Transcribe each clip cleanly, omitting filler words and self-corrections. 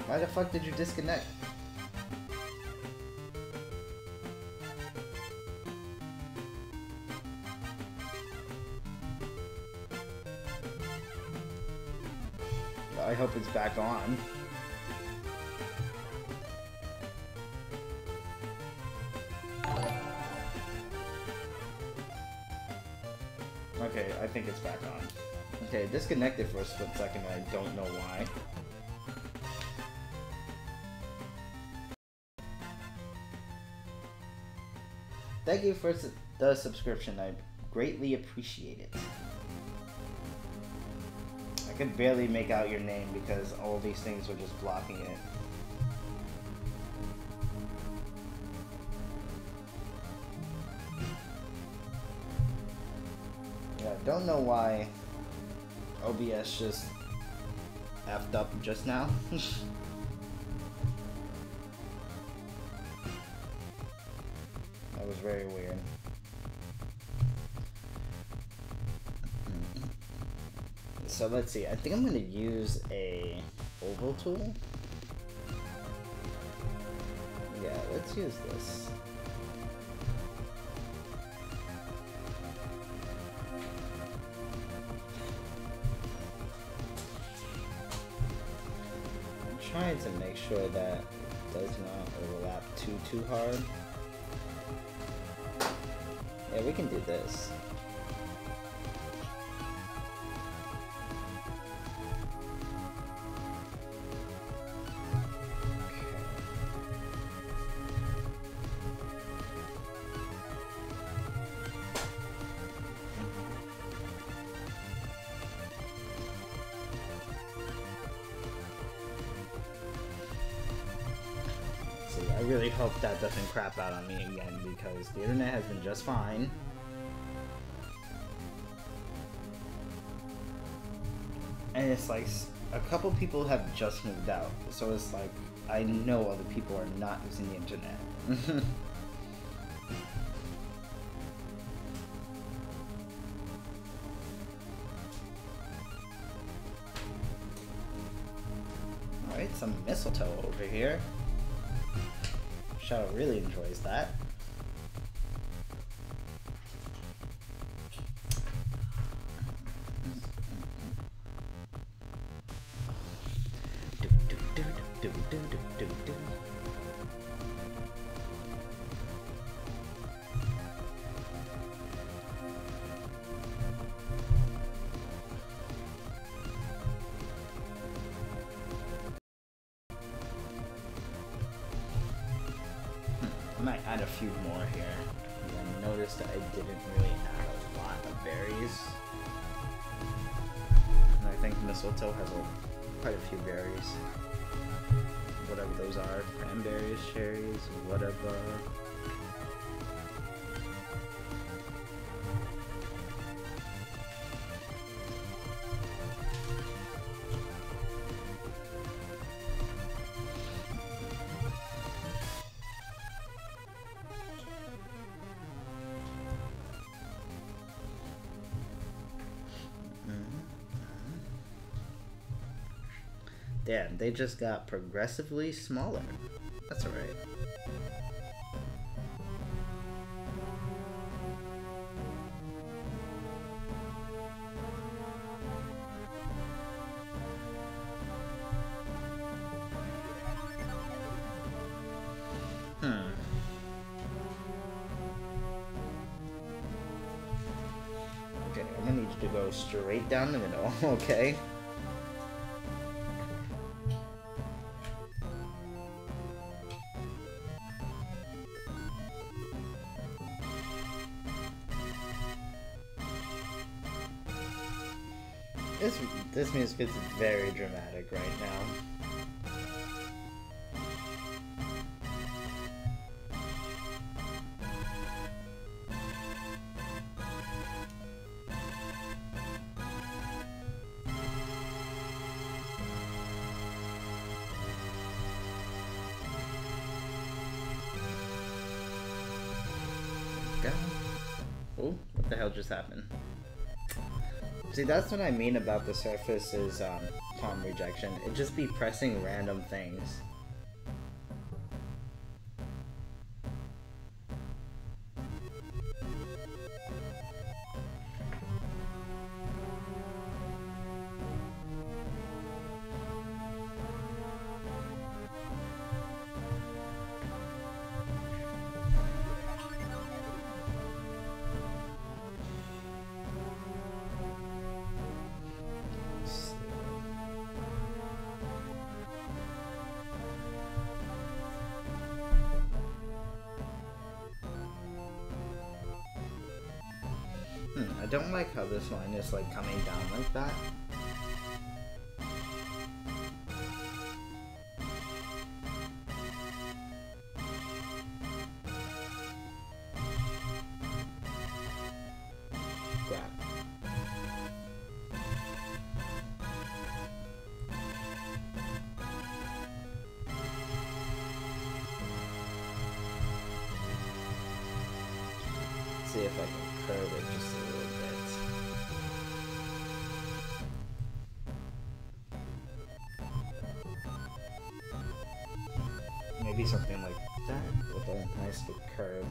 Why the fuck did you disconnect? I hope it's back on. Okay, I think it's back on. Okay, it disconnected for a split second and I don't know why. Thank you for the subscription, I greatly appreciate it. I could barely make out your name because all these things were just blocking it. Yeah, I don't know why OBS just effed up just now. That was very weird. So let's see, I think I'm gonna use a oval tool. Yeah, let's use this. I'm trying to make sure that it does not overlap too hard. Yeah, we can do this. I really hope that doesn't crap out on me again because the internet has been just fine. And it's like a couple people have just moved out, so it's like I know other people are not using the internet. Alright, some mistletoe over here. Shadow really enjoys that. I might add a few more here. I noticed that I didn't really add a lot of berries. And I think mistletoe has quite a few berries. Whatever those are. Cranberries, cherries, whatever. Damn, they just got progressively smaller. That's alright. Okay, I'm gonna need you to go straight down the middle, okay? This music is very dramatic right now. Oh, what the hell just happened? See, that's what I mean about the surface's palm rejection. It just be pressing random things. I don't like how this line is like coming down like that. Grab. See if I can curve it just a little bit. Maybe something like that with a nice big curve.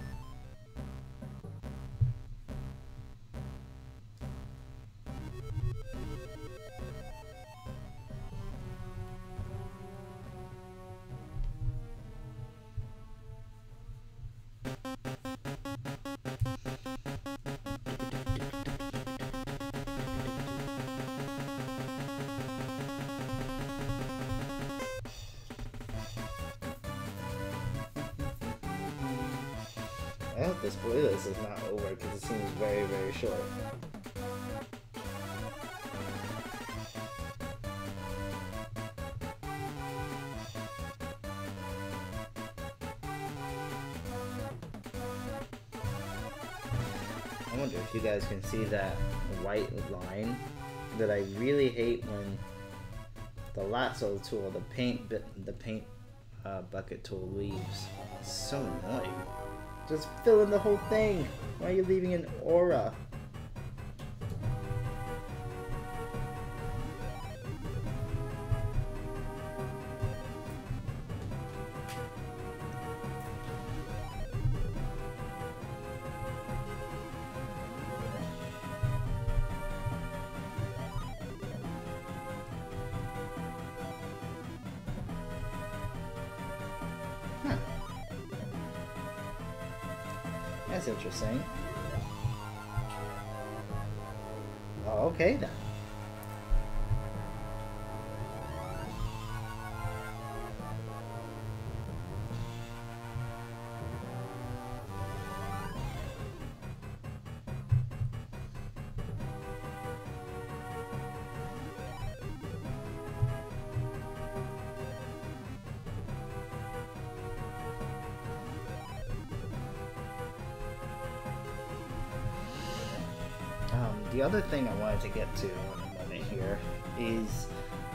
I hope this playlist is not over because it seems very, very short. I wonder if you guys can see that white line that I really hate when the lasso tool, the paint bucket tool leaves. It's so annoying. Just fill in the whole thing. Why are you leaving an aura? That's interesting. Oh, okay then. The other thing I wanted to get to in a moment here is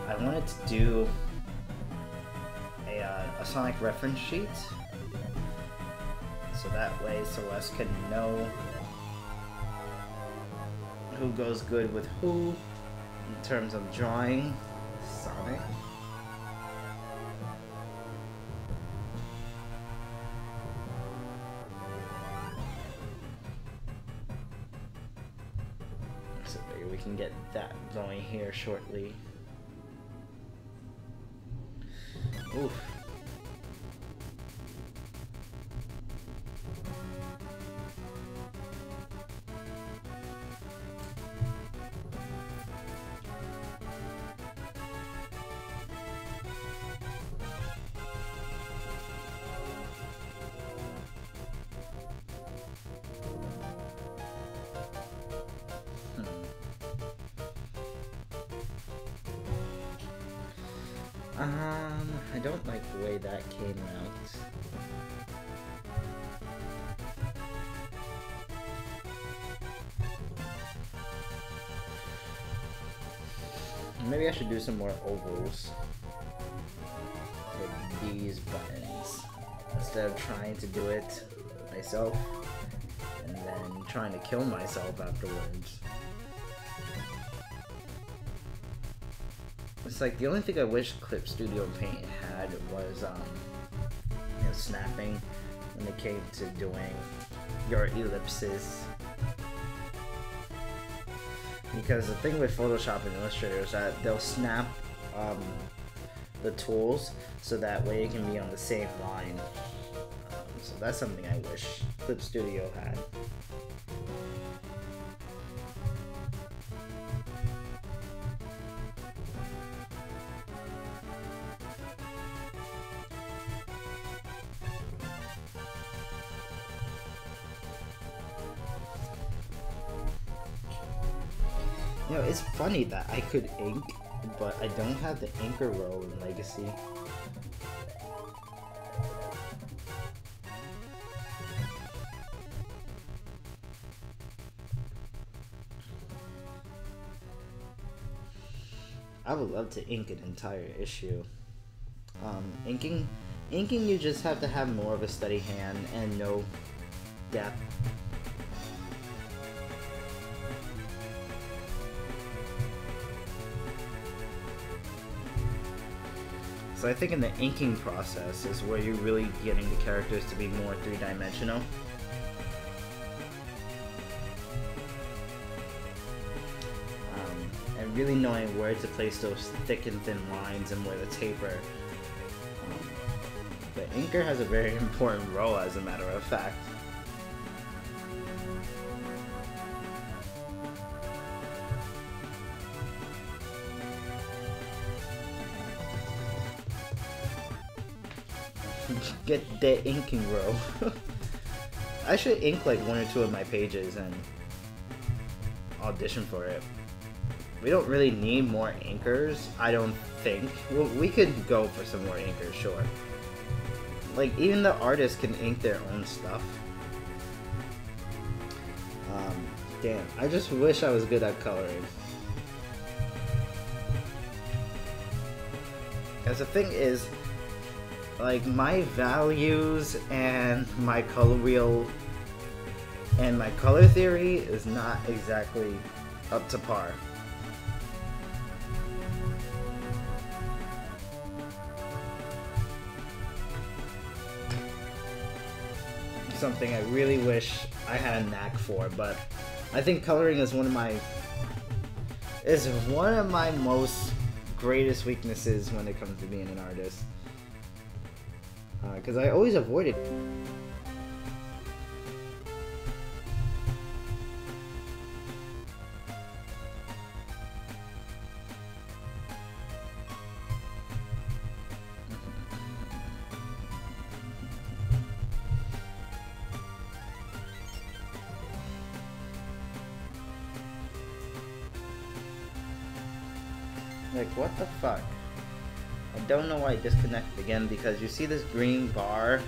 I wanted to do a Sonic reference sheet, so that way Celeste can know who goes good with who in terms of drawing Sonic. We can get that going here shortly. Oof. I don't like the way that came out. Maybe I should do some more ovals with these buttons instead of trying to do it myself and then trying to kill myself afterwards. It's like the only thing I wish Clip Studio Paint had was you know, snapping when it came to doing your ellipses. Because the thing with Photoshop and Illustrator is that they'll snap the tools so that way it can be on the same line. So that's something I wish Clip Studio had. You know, it's funny that I could ink, but I don't have the inker row in Legacy. I would love to ink an entire issue. Inking you just have to have more of a steady hand and no depth. So I think in the inking process is where you're really getting the characters to be more three-dimensional. And really knowing where to place those thick and thin lines and where to taper. The inker has a very important role, as a matter of fact. Get the inking row. I should ink like 1 or 2 of my pages and audition for it. We don't really need more inkers, I don't think. Well, we could go for some more inkers, sure. Like, even the artists can ink their own stuff. Damn, I just wish I was good at coloring. Because the thing is, like, my values and my color wheel and my color theory is not exactly up to par. Something I really wish I had a knack for, but I think coloring is one of my most greatest weaknesses when it comes to being an artist. Because I always avoided it. Like, what the fuck? I don't know why I disconnected again, because you see this green bar,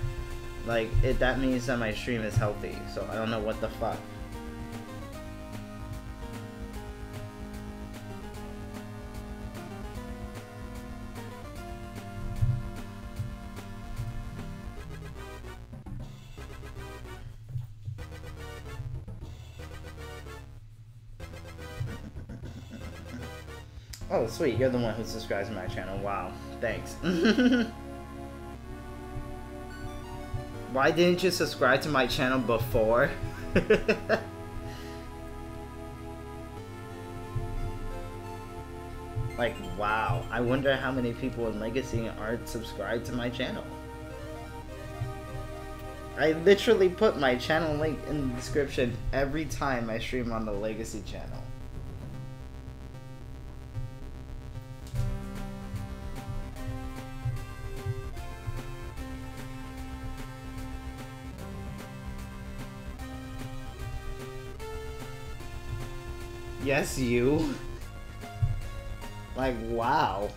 like, that means that my stream is healthy, so I don't know what the fuck. Oh, sweet, you're the one who subscribes to my channel. Wow, thanks. Why didn't you subscribe to my channel before? Like, wow, I wonder how many people in Legacy aren't subscribed to my channel. I literally put my channel link in the description every time I stream on the Legacy channel. Yes, you. Like, wow.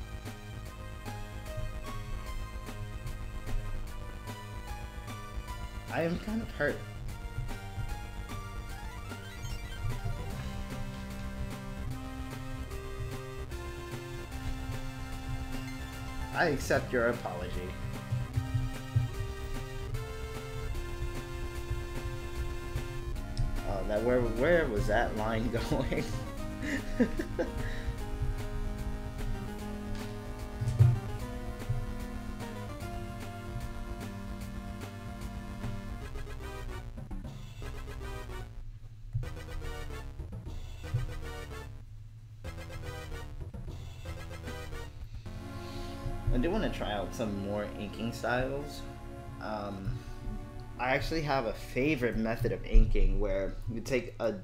I am kind of hurt. I accept your apology. Oh, that where was that line going? I do want to try out some more inking styles. I actually have a favorite method of inking where you take the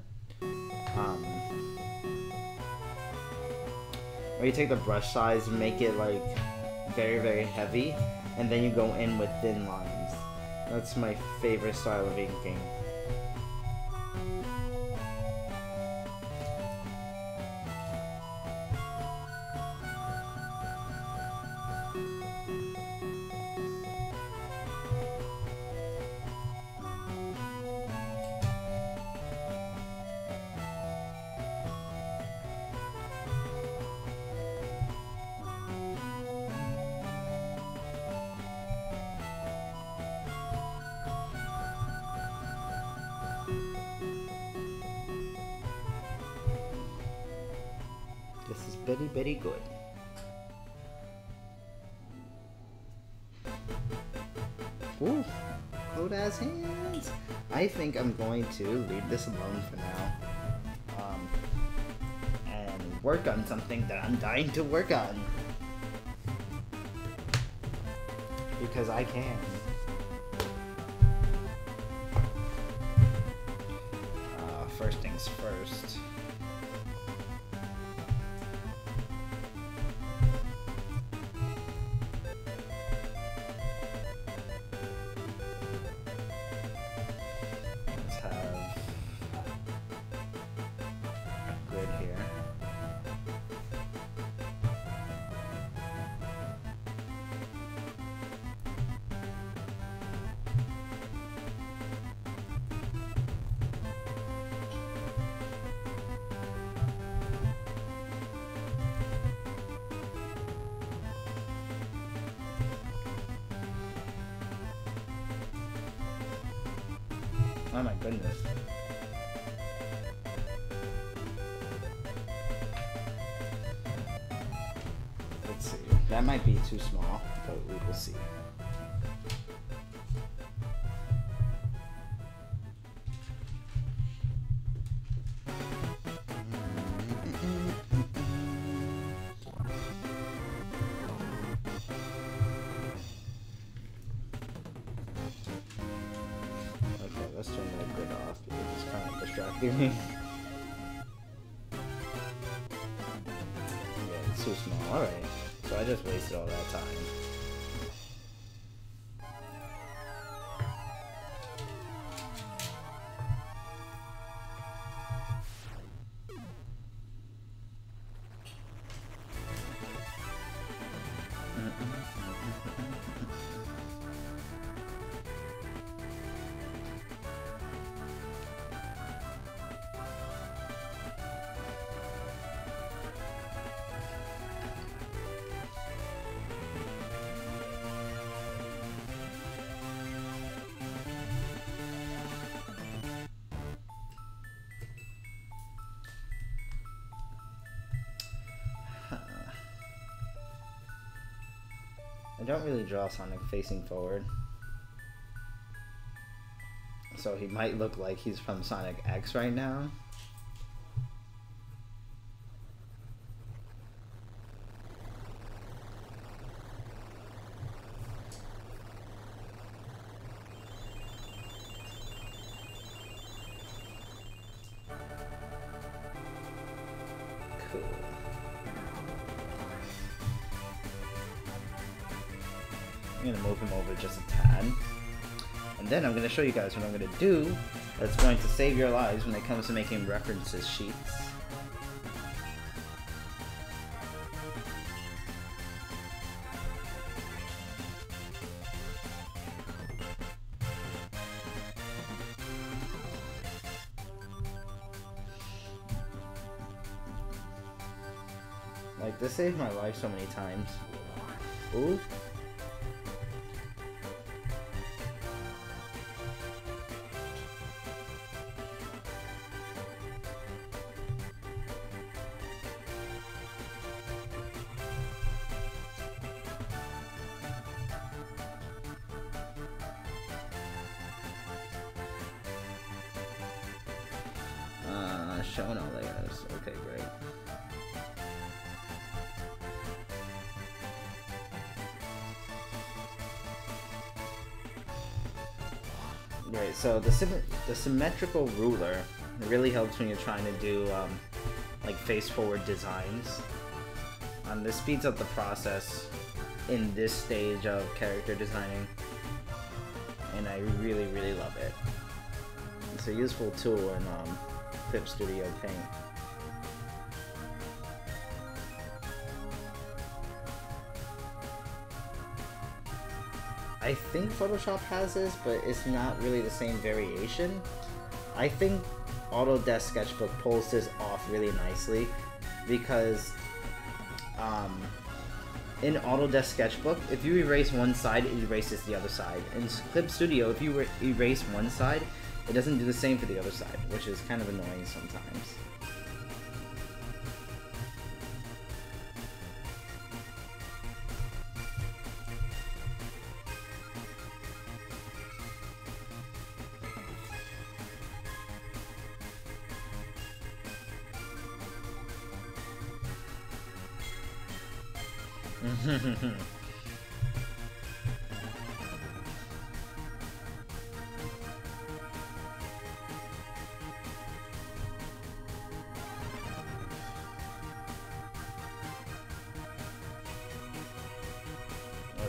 brush size and make it like very, very heavy, and then you go in with thin lines. That's my favorite style of inking. This is very, very good. Ooh, cold ass hands. I think I'm going to leave this alone for now. And work on something that I'm dying to work on. Because I can. First things first. Oh my goodness. Let's see. That might be too small, but we will see. Let's turn that grid off because it's kind of distracting me. Yeah, it's too small. Alright. So I just wasted all that time. I don't really draw Sonic facing forward, so he might look like he's from Sonic X right now. Cool. I'm going to move him over just a tad. And then I'm going to show you guys what I'm going to do that's going to save your lives when it comes to making references sheets. Like, this saved my life so many times. Ooh. Showing all layers. Okay, great. Right, so the symmetrical ruler really helps when you're trying to do like face-forward designs. This speeds up the process in this stage of character designing, and I really, really love it. It's a useful tool in Clip Studio Paint. I think Photoshop has this, but it's not really the same variation. I think Autodesk Sketchbook pulls this off really nicely because in Autodesk Sketchbook, if you erase one side, it erases the other side. In Clip Studio, if you erase one side, it doesn't do the same for the other side, which is kind of annoying sometimes. Oh,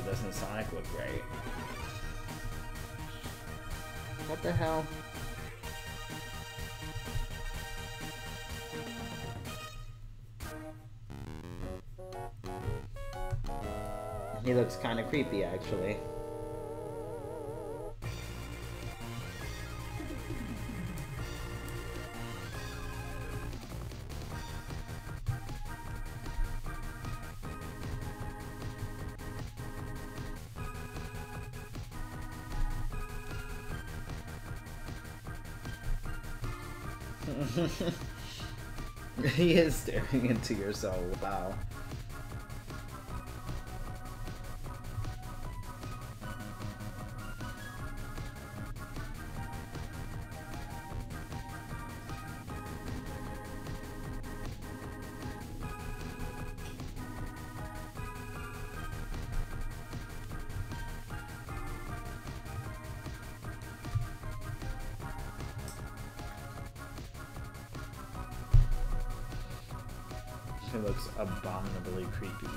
doesn't Sonic look great? What the hell? He looks kind of creepy, actually. He is staring into your soul. Wow. It looks abominably creepy.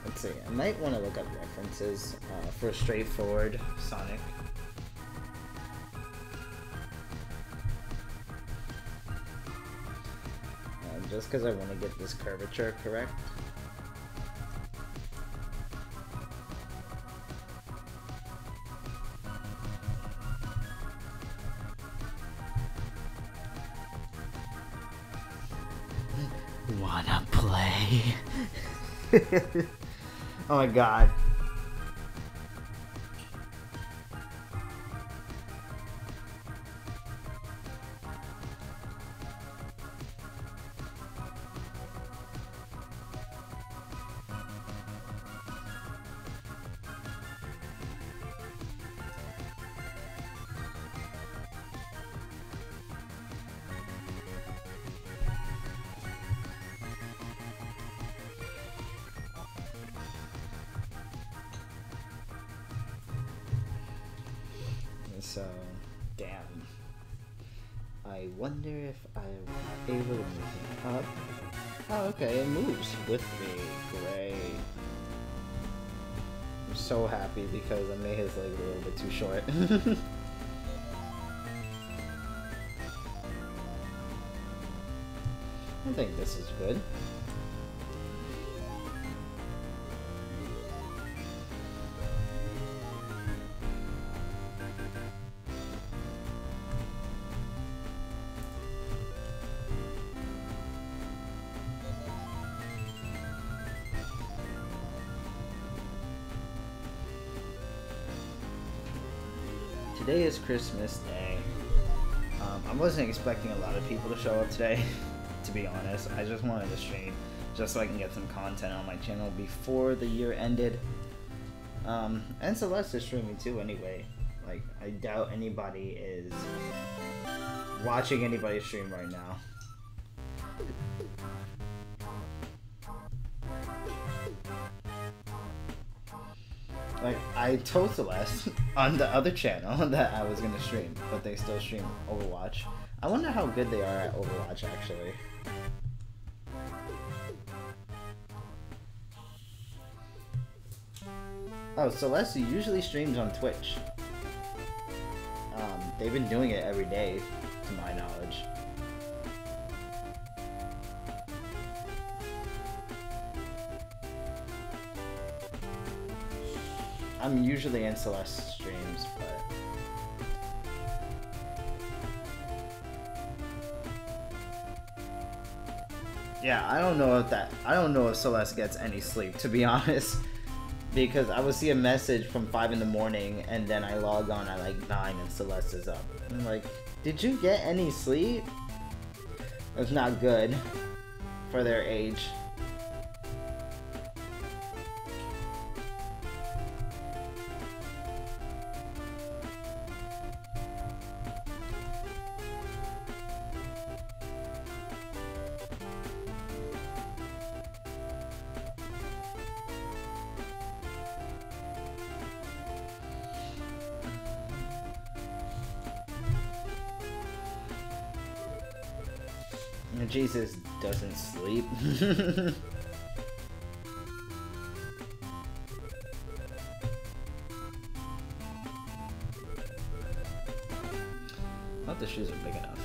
Let's see, I might want to look up references for straightforward Sonic. Just because I want to get this curvature correct. Wanna play? Oh my god. So, damn. I wonder if I'm able to move it up. Oh, okay, it moves with me. Great. I'm so happy because I made his leg a little bit too short. I think this is good. Today is Christmas Day. I wasn't expecting a lot of people to show up today, to be honest. I just wanted to stream just so I can get some content on my channel before the year ended. And Celeste is streaming too anyway. Like, I doubt anybody is watching anybody stream right now. Like, I told Celeste on the other channel that I was gonna stream, but they still stream Overwatch. I wonder how good they are at Overwatch, actually. Oh, Celeste usually streams on Twitch. They've been doing it every day, to my knowledge. I'm usually in Celeste's streams, but... yeah, I don't know if Celeste gets any sleep, to be honest. Because I would see a message from 5 in the morning, and then I log on at like 9 and Celeste is up. I'm like, did you get any sleep? That's not good for their age. Jesus doesn't sleep. Not the shoes are big enough.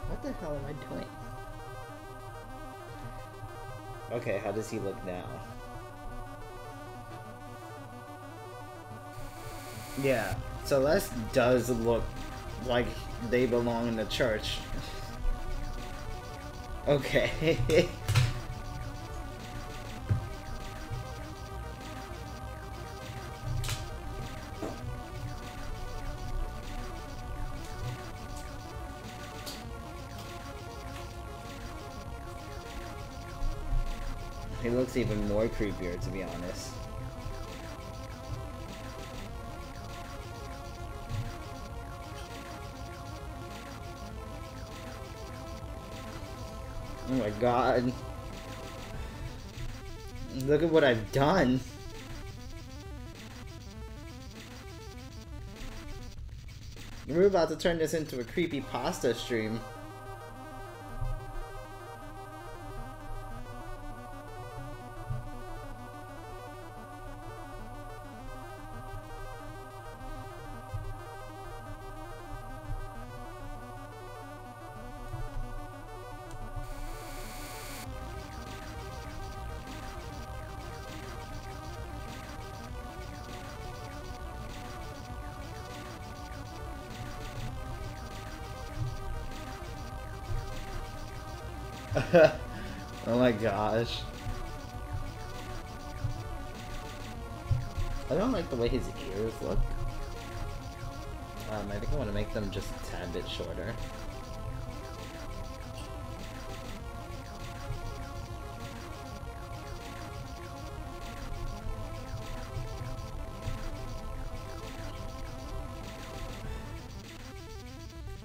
What the hell am I doing? Okay, how does he look now? Yeah, Celeste does look like they belong in the church. Okay. He looks even more creepier, to be honest. Oh my god. Look at what I've done. We're about to turn this into a creepy pasta stream. Oh my gosh. I don't like the way his ears look. I think I want to make them just a tad bit shorter.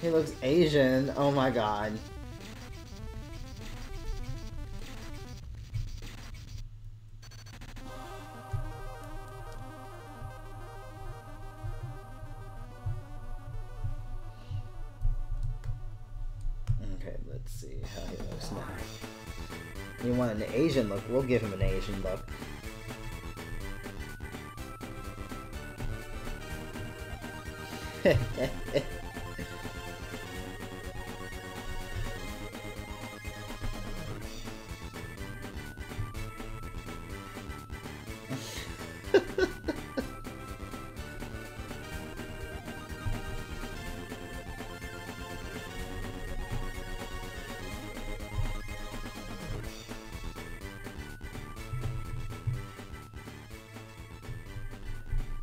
He looks Asian. Oh my god. Okay, let's see how he looks now. You want an Asian look? We'll give him an Asian look.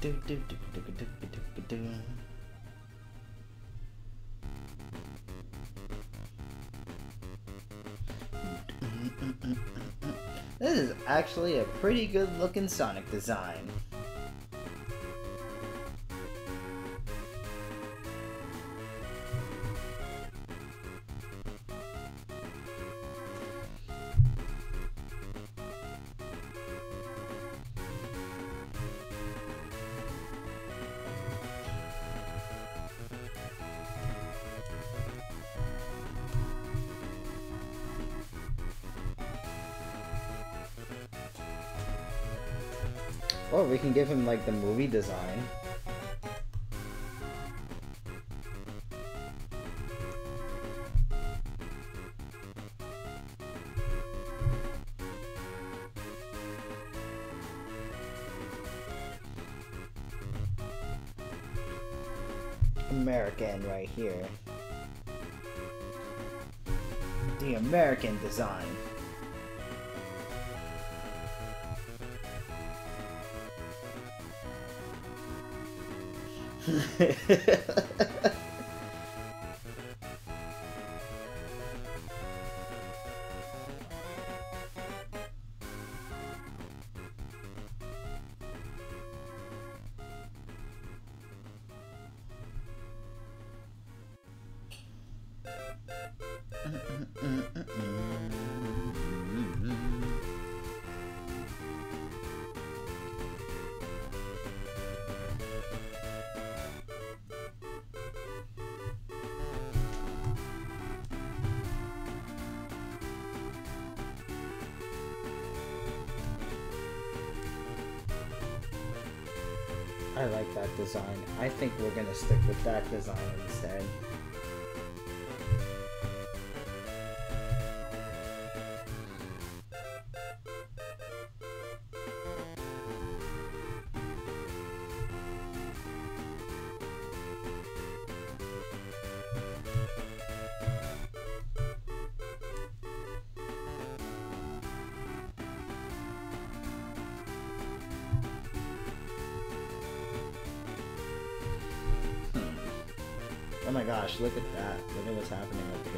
This is actually a pretty good looking Sonic design. Or we can give him like the movie design. American right here. The American design. I like that design. I think we're gonna stick with that design instead. Oh my gosh, look at that. Look at what's happening up here.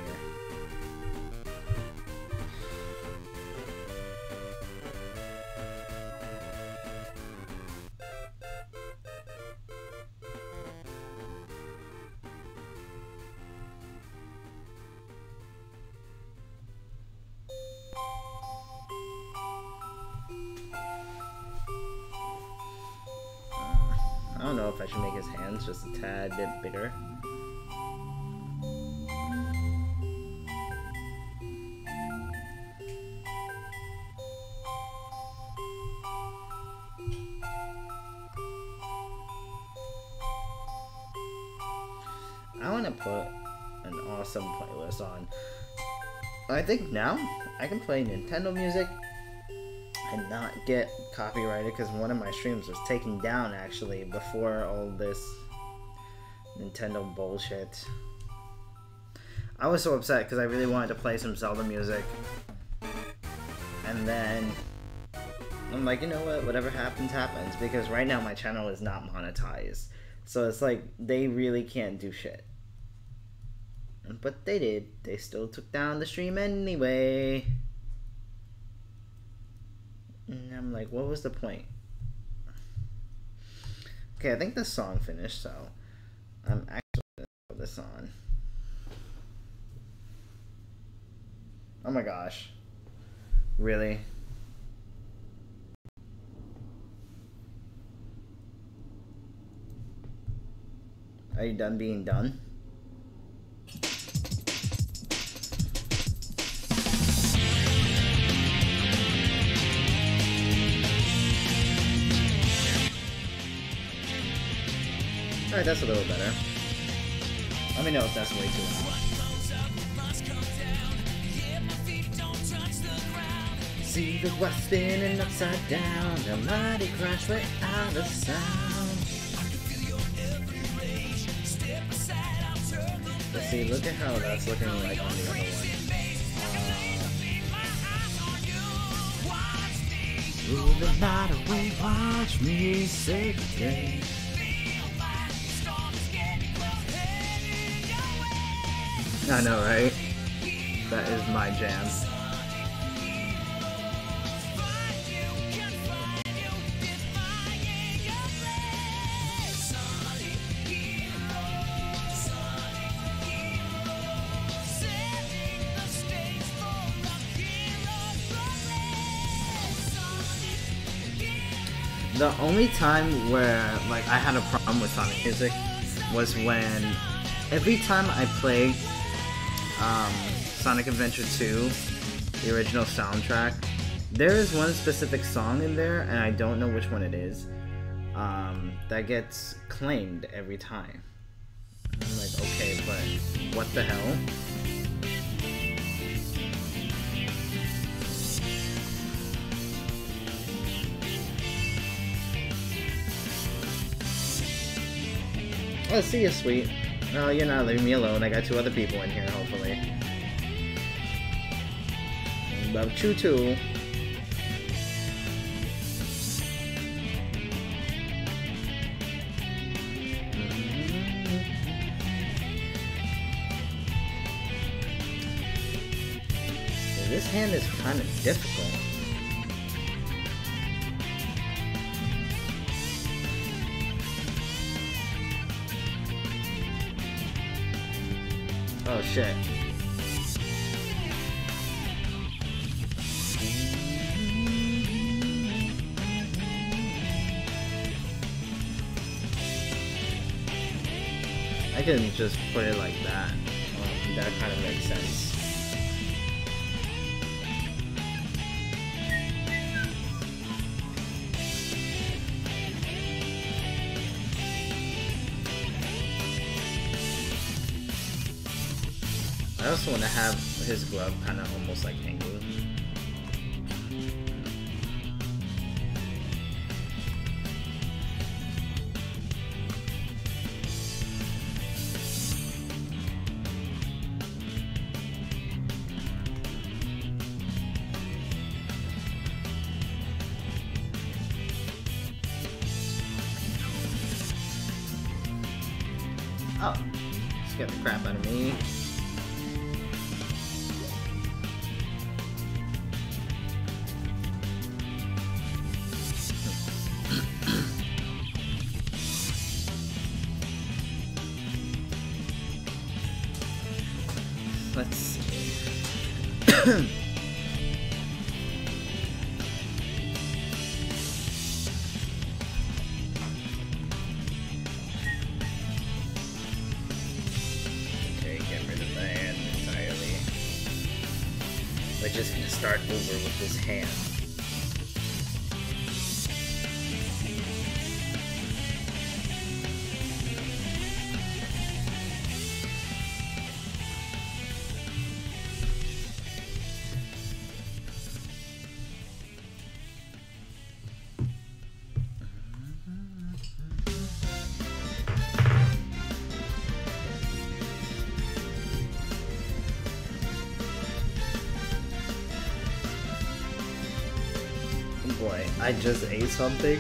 I don't know if I should make his hands just a tad bit bigger. I want to put an awesome playlist on. I think now I can play Nintendo music and not get copyrighted, because one of my streams was taken down actually before all this Nintendo bullshit. I was so upset because I really wanted to play some Zelda music, and then I'm like, you know what, whatever happens happens, because right now my channel is not monetized, so it's like they really can't do shit. But they did. They still took down the stream anyway. And I'm like, what was the point? Okay, I think the song finished, so I'm actually gonna put this on. Oh my gosh. Really? Are you done being done? Alright, that's a little better. Let me know if that's way too loud. See the world spinning upside down, the mighty crash without a sound. Let's see, look at how that's looking like on the other one. Moving Not away, watch me save the day. I know, right? That is my jam. The only time where like I had a problem with Sonic music was when every time I play Sonic Adventure 2, the original soundtrack, there is one specific song in there, and I don't know which one it is, that gets claimed every time. I'm like, okay, but what the hell? Oh, see you, sweet. No, you're not leaving me alone. I got 2 other people in here, hopefully. Love you too. This hand is kind of difficult. Oh shit. I can just put it like that. That kind of makes sense. I also want to have his glove kind of almost like hanging. Oh, scared the crap out of me. Let's see. We're just gonna start over with this hand. Boy, I just ate something,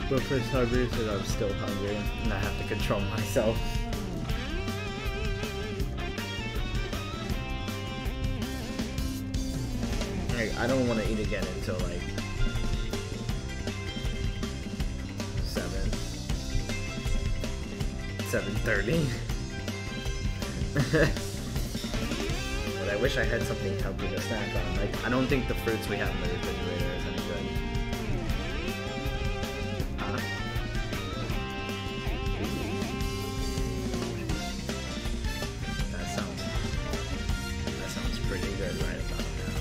but for some reason I'm still hungry, and I have to control myself. Like, I don't want to eat again until like 7:30. But I wish I had something healthy to snack on. Like, I don't think the fruits we have in the refrigerator is any good. That sounds pretty good right about now.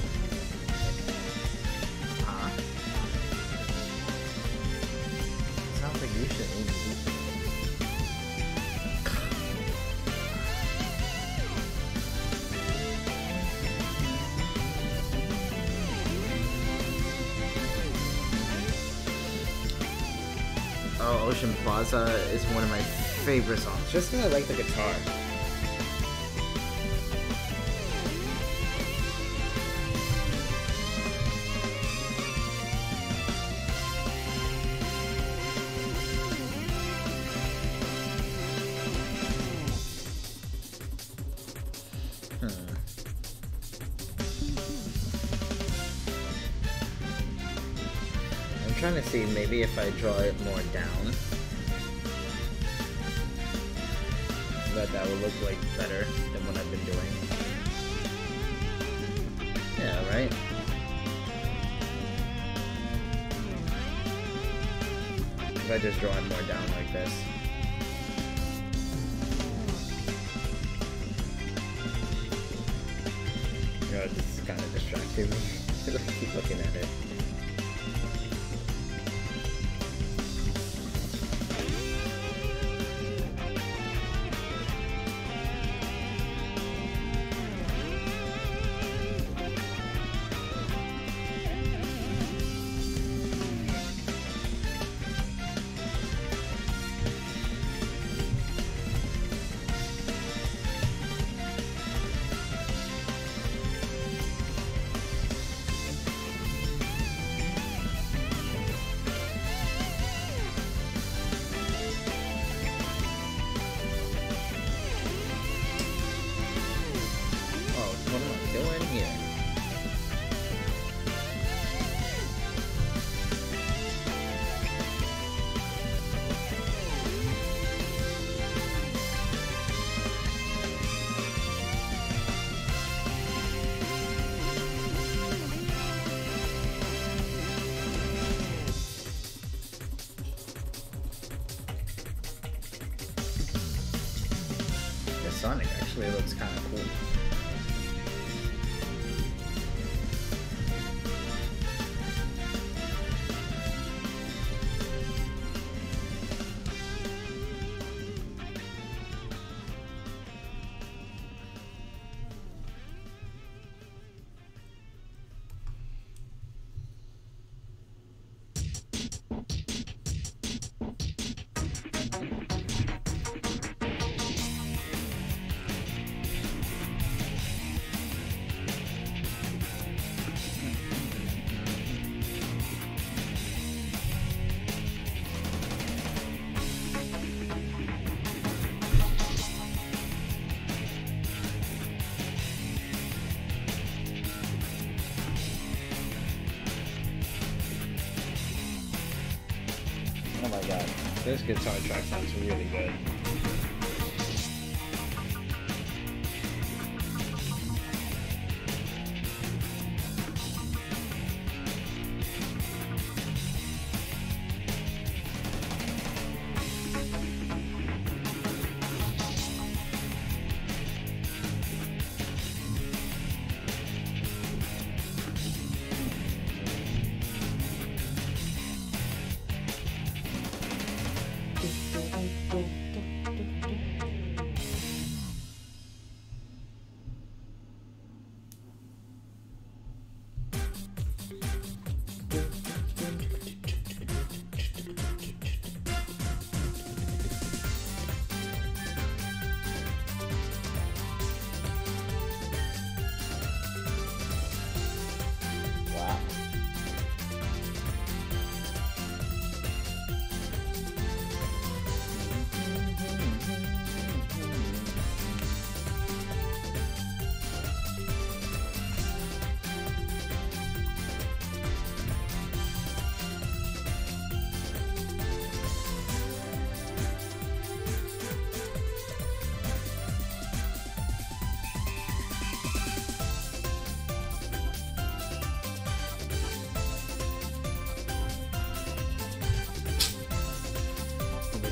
Sounds like you should eat it. Oh, Ocean Plaza is one of my favorite songs, just because I like the guitar. trying to see maybe if I draw it more down, that would look like better than what I've been doing. Yeah, right? If I just draw it more down like this. You know, this is kind of distracting me. I keep looking at it. Sonic actually looks kind of cool. Oh my god, this guitar track sounds really good.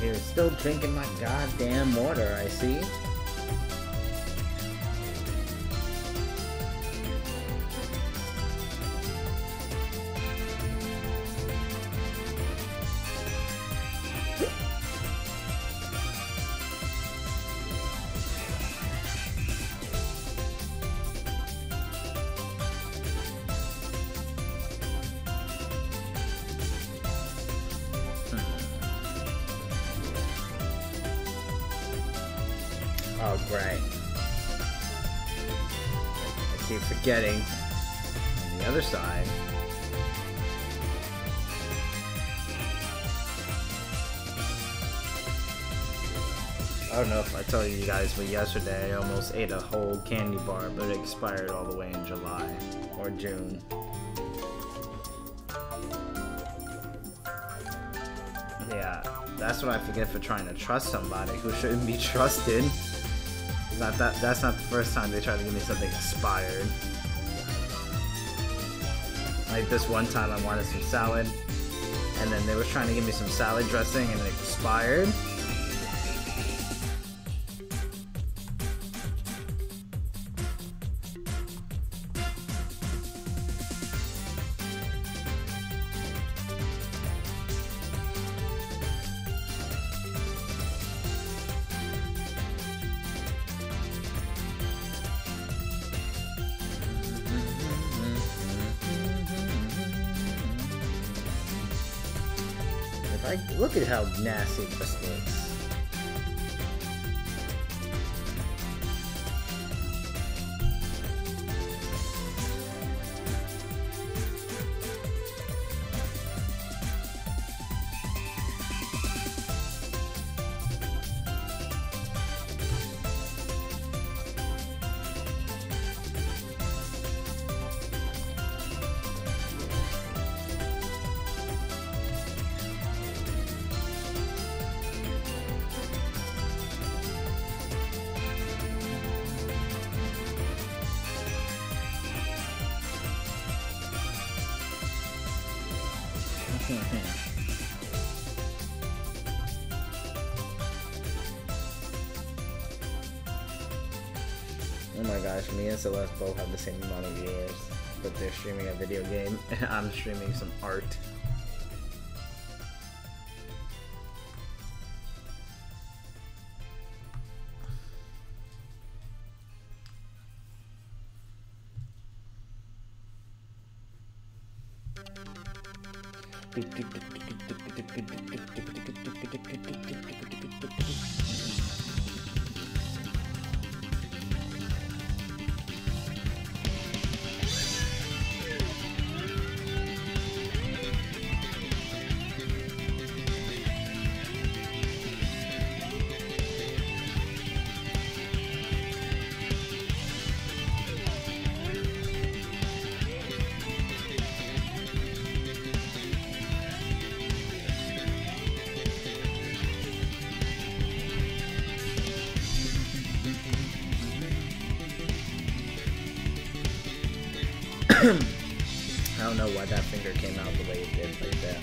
You're still drinking my goddamn water, I see. Oh, great. I keep forgetting. On the other side. I don't know if I told you guys, but yesterday I almost ate a whole candy bar, but it expired all the way in July or June. Yeah, that's what I forget for trying to trust somebody who shouldn't be trusted. That's not the first time they tried to give me something expired. Like this one time I wanted some salad, and then they were trying to give me some salad dressing and it expired. Like, look at how nasty this looks. Oh my gosh, me and Celeste both have the same amount of viewers, but they're streaming a video game and I'm streaming some art. I don't know why that finger came out the way it did like that.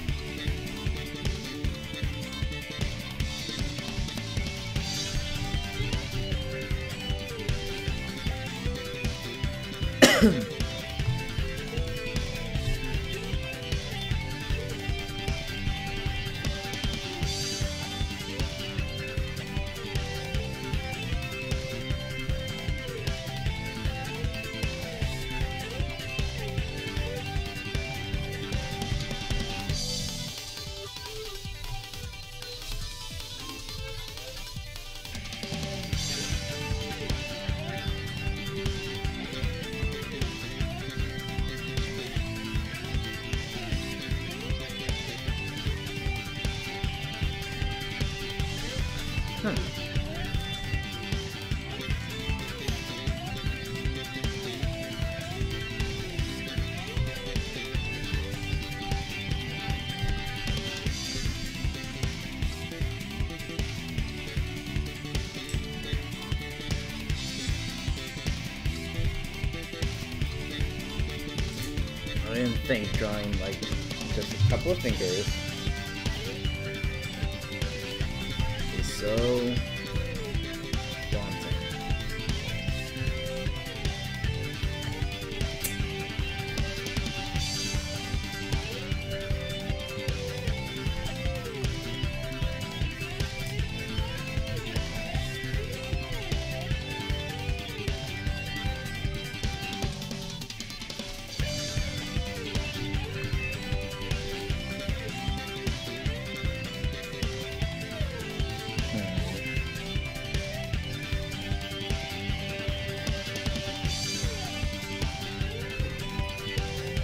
I didn't think drawing like just a couple of fingers is so daunting.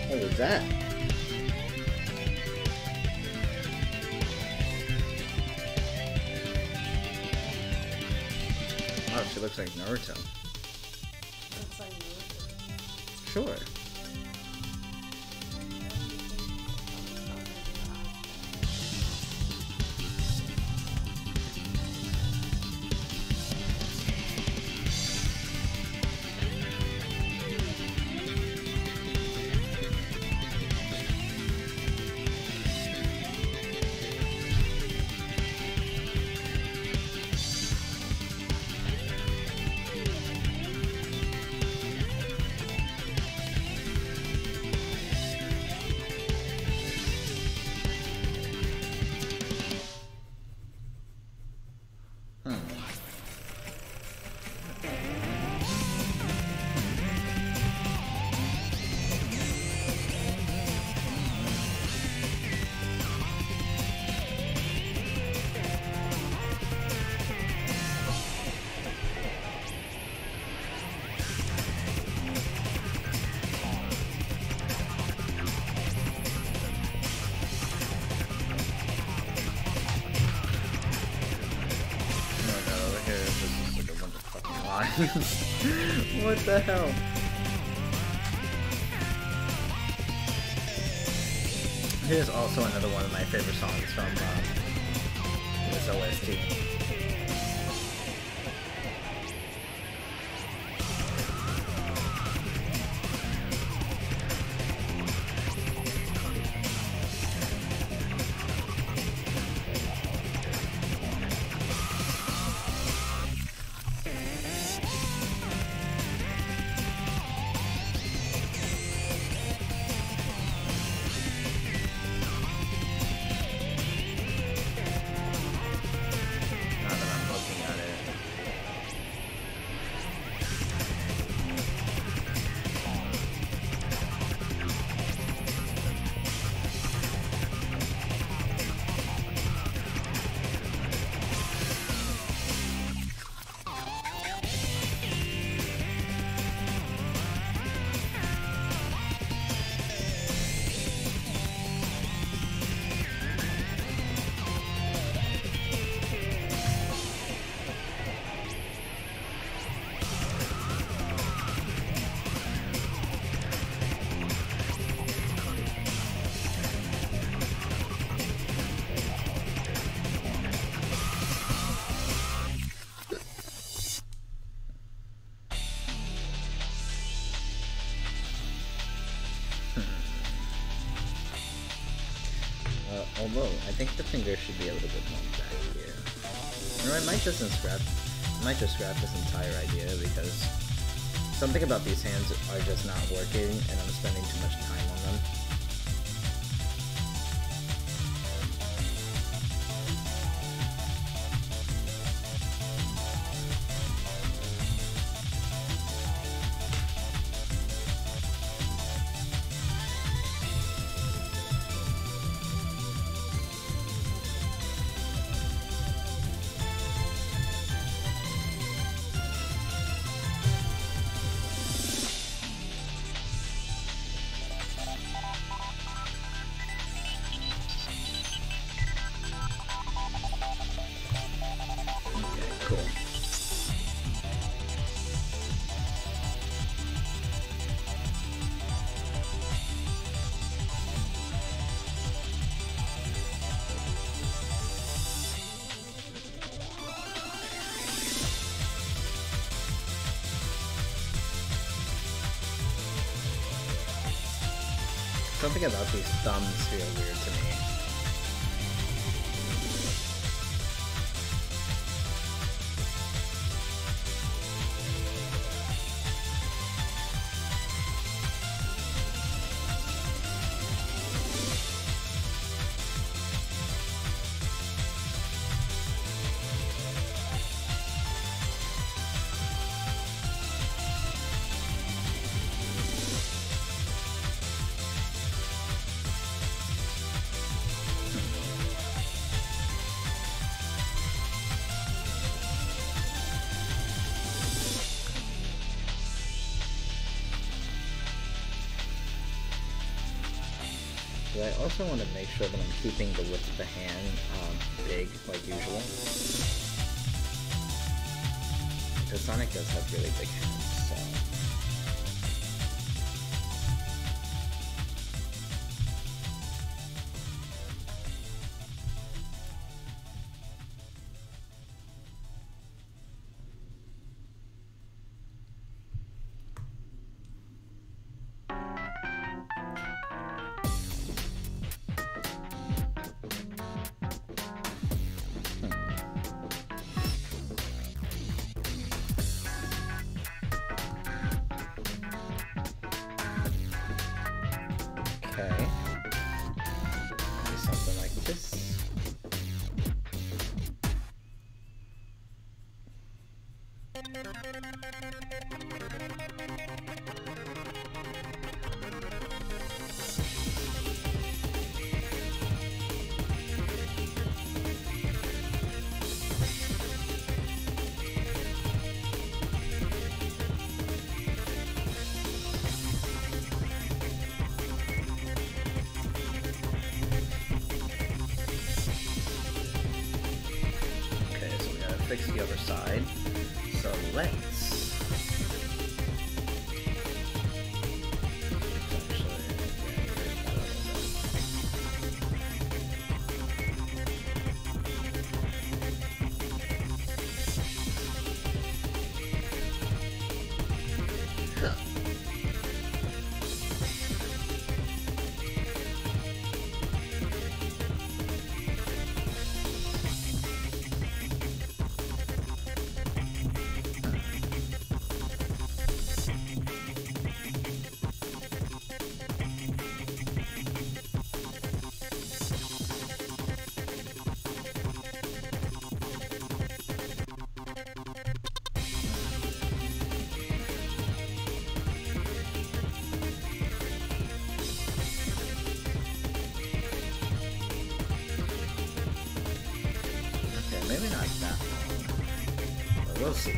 What was that? Oh, she looks like Naruto. Looks like Naruto. Sure. What the hell? Here's also another one of my favorite songs from this OST. Although, I think the finger should be a little bit more back here. Or I might just scrap this entire idea because something about these hands are just not working and I'm spending too much time on them. Something about these thumbs feel weird to me. But I also want to make sure that I'm keeping the width of the hand big, like usual. Because Sonic does have really big hands, so... Okay. Maybe something like this. Fix the other side. So let's maybe not that long. But we'll see.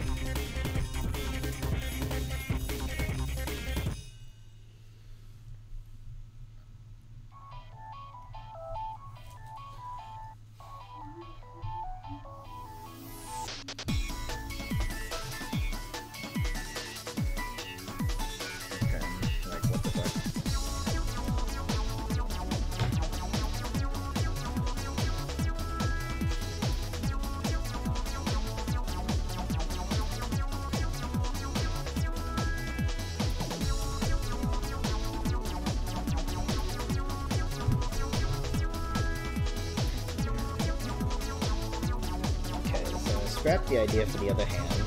Scrap the idea for the other hand.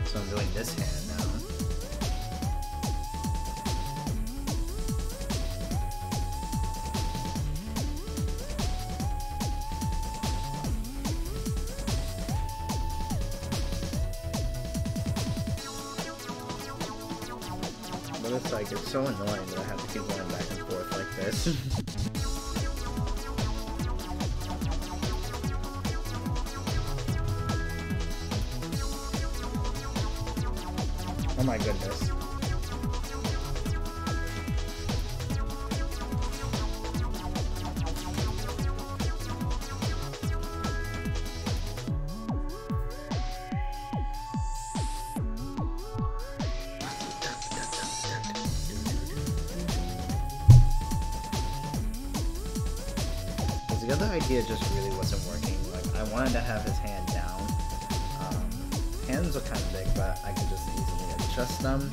So I'm doing this hand now. But it's like, it's so annoying that I have to keep going back and forth like this. Oh my goodness. The other idea just really wasn't working. Like, I wanted to have his hand down. Hands are kind of big, but I can just easily adjust them.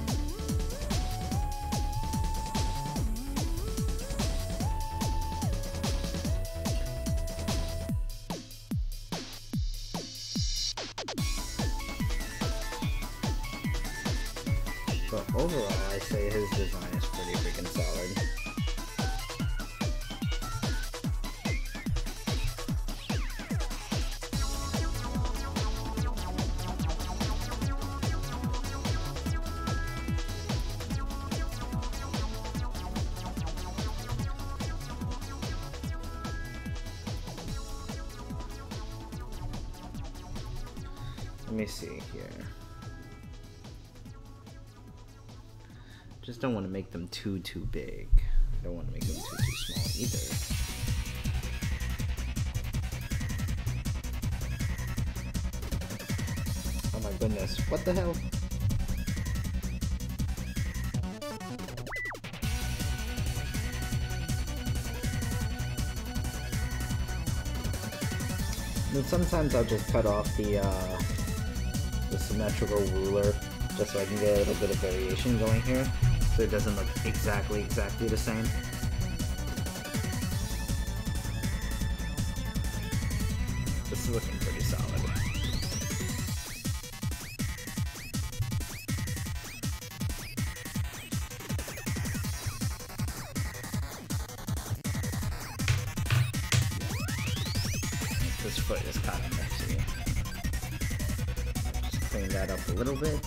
But overall, I say his design is pretty freaking solid. Let me see here. Just don't want to make them too big. I don't want to make them too small either. Oh my goodness, what the hell? And sometimes I'll just cut off the symmetrical ruler just so I can get a little bit of variation going here, so it doesn't look exactly the same. This is looking pretty solid. This foot is kind of messy. Just clean that up a little bit.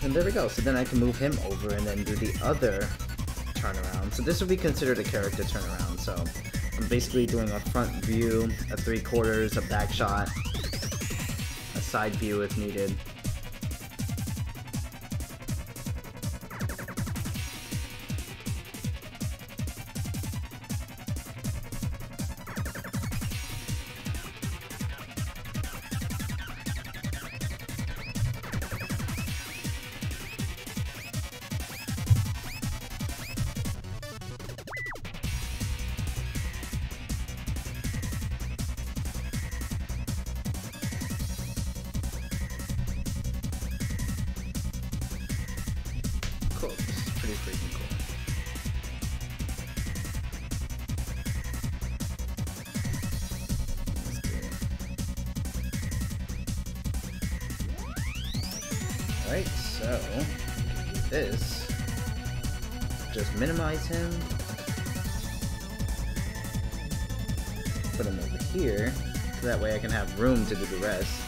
And there we go. So then I can move him over and then do the other turnaround. So this would be considered a character turnaround. So I'm basically doing a front view, a 3/4, a back shot, a side view if needed. Cool. This is pretty freaking cool. Alright, so this, just minimize him, put him over here, so that way I can have room to do the rest.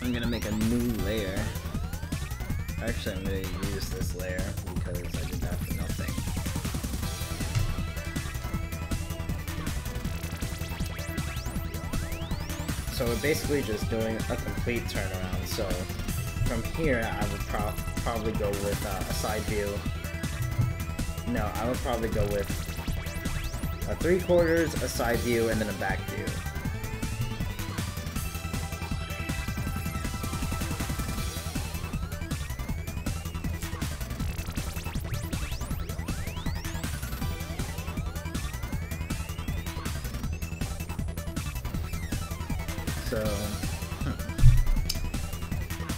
I'm gonna make a new layer. Actually, I'm gonna use this layer because I did that for nothing. So we're basically just doing a complete turnaround. So from here, I would probably go with a side view. No, I would probably go with a 3/4, a side view, and then a back view. So,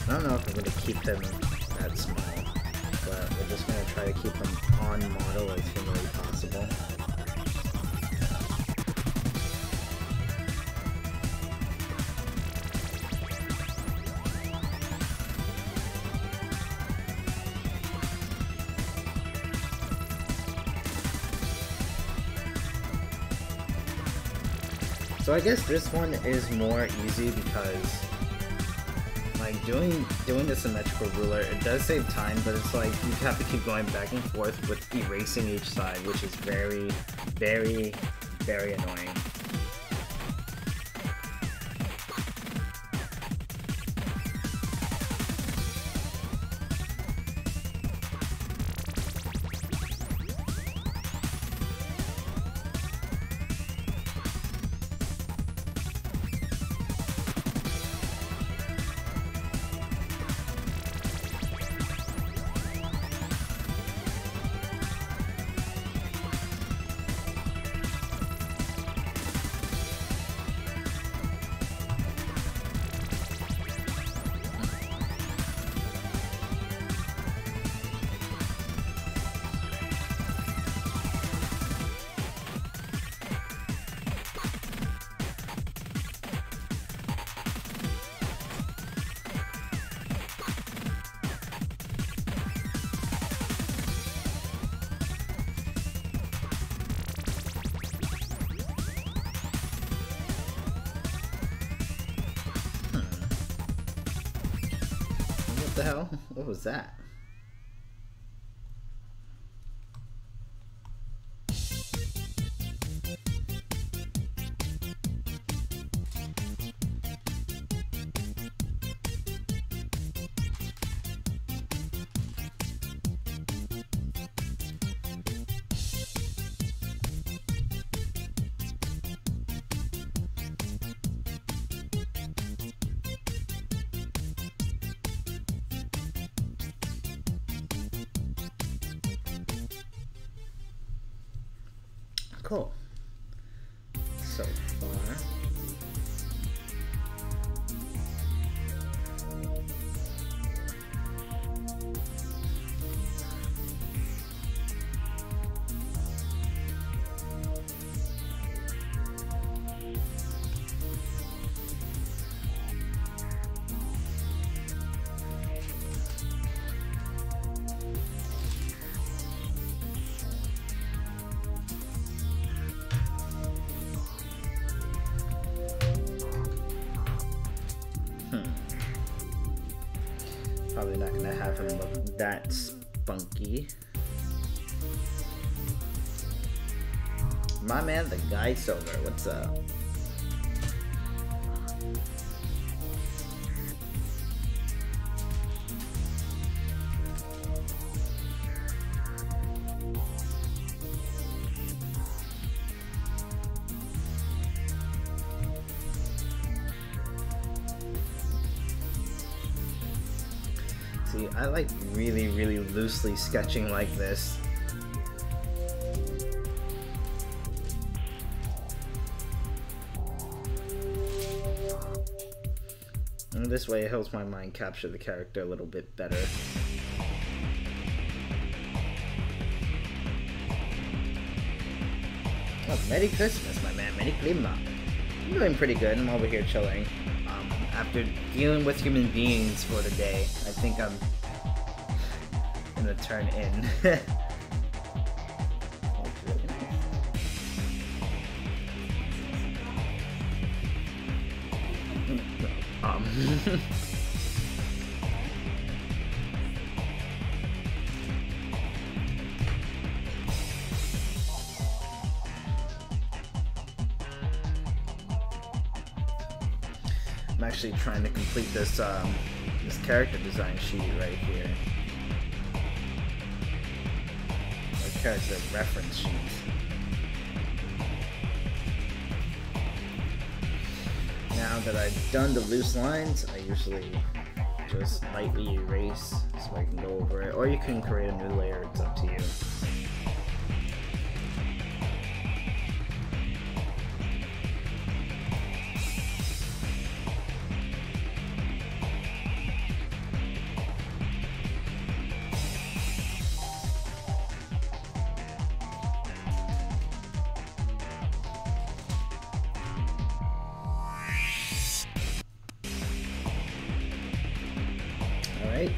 I don't know if I'm going to keep him that small, but we're just going to try to keep him on model as humanly possible. So I guess this one is more easy because, like, doing the symmetrical ruler, it does save time, but it's like you have to keep going back and forth with erasing each side, which is very, very, very annoying. What the hell? What was that? Cool. So far. Probably not gonna have him look that spunky. My man, the guy Silver, what's up? See, I like really, really loosely sketching like this. And this way it helps my mind capture the character a little bit better. Oh, Merry Christmas, my man. Merry Klima. I'm doing pretty good. I'm over here chilling. After dealing with human beings for the day, I think I'm gonna turn in. bomb. I'm actually trying to complete this this character design sheet right here. Or character reference sheet. Now that I've done the loose lines, I usually just lightly erase so I can go over it. Or you can create a new layer, it's up to you.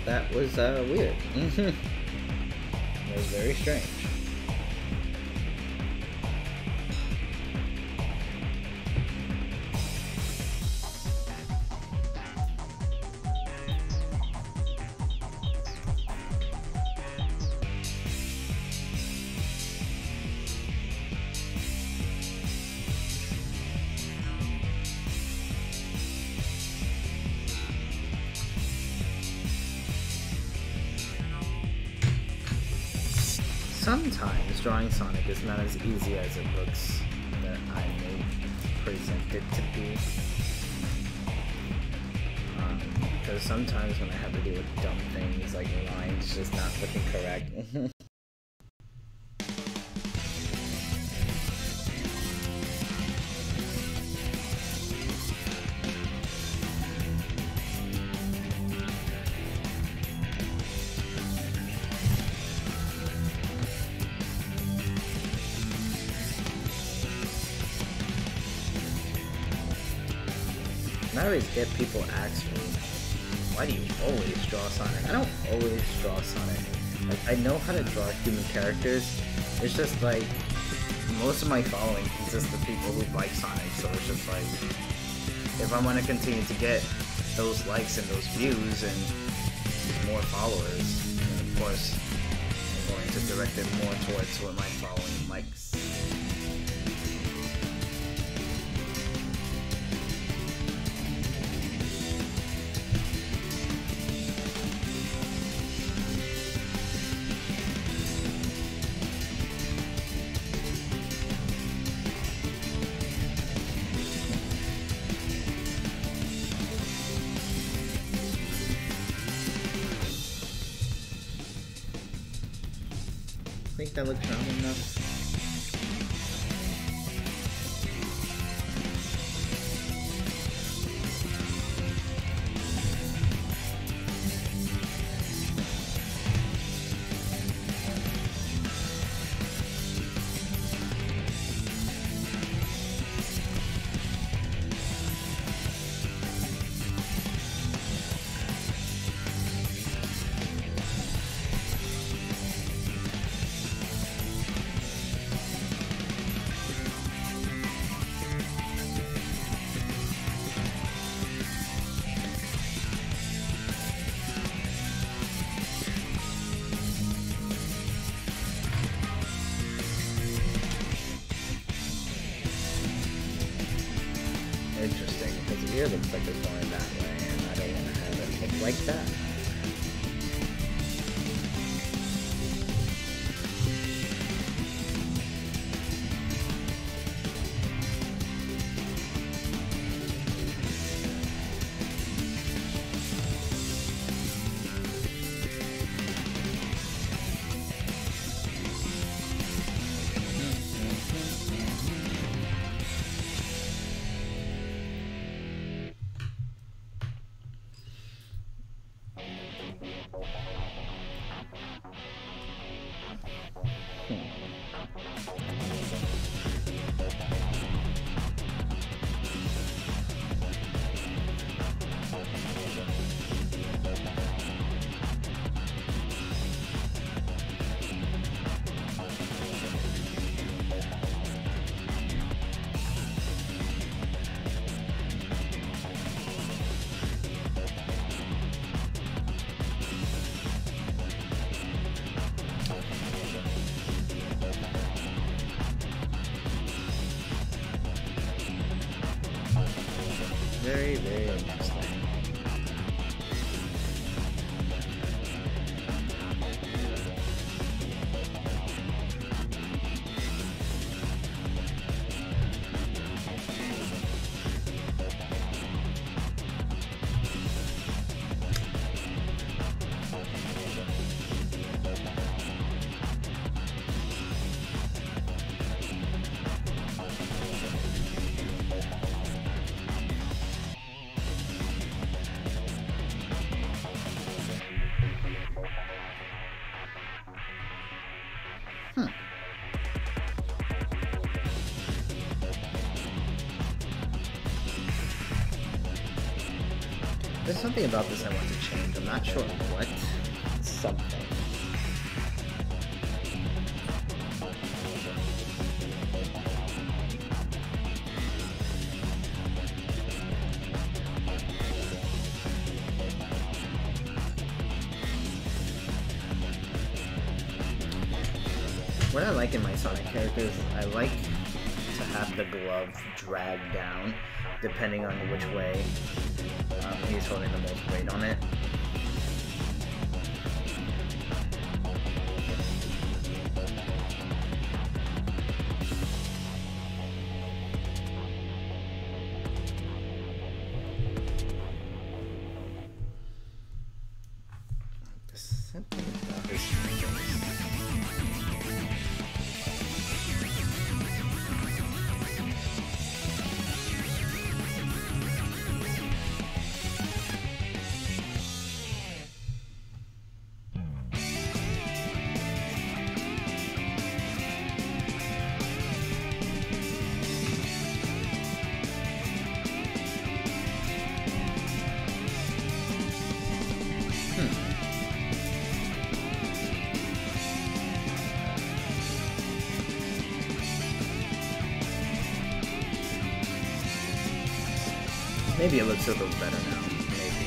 That was weird. That was very strange. Sometimes drawing Sonic is not as easy as it looks that I may present it to be. Because sometimes when I have to deal with dumb things like lines just not looking correct. I always get people ask me, why do you always draw Sonic? I don't always draw Sonic. Like, I know how to draw human characters. It's just like, most of my following consists of people who like Sonic, so it's just like, if I want to continue to get those likes and those views and more followers, then of course, I'm going to direct it more towards what my following likes. I think that looks round enough. Interesting, because the ear looks like it's going that way, and I don't want to have it look like that. Very, very interesting. There's something about this I want to change. I'm not sure what. Something. What I like in my Sonic characters, I like to have the glove drag down, depending on which way he's holding the most weight on it. Something about his fingers. Maybe it looks a little better now. Maybe.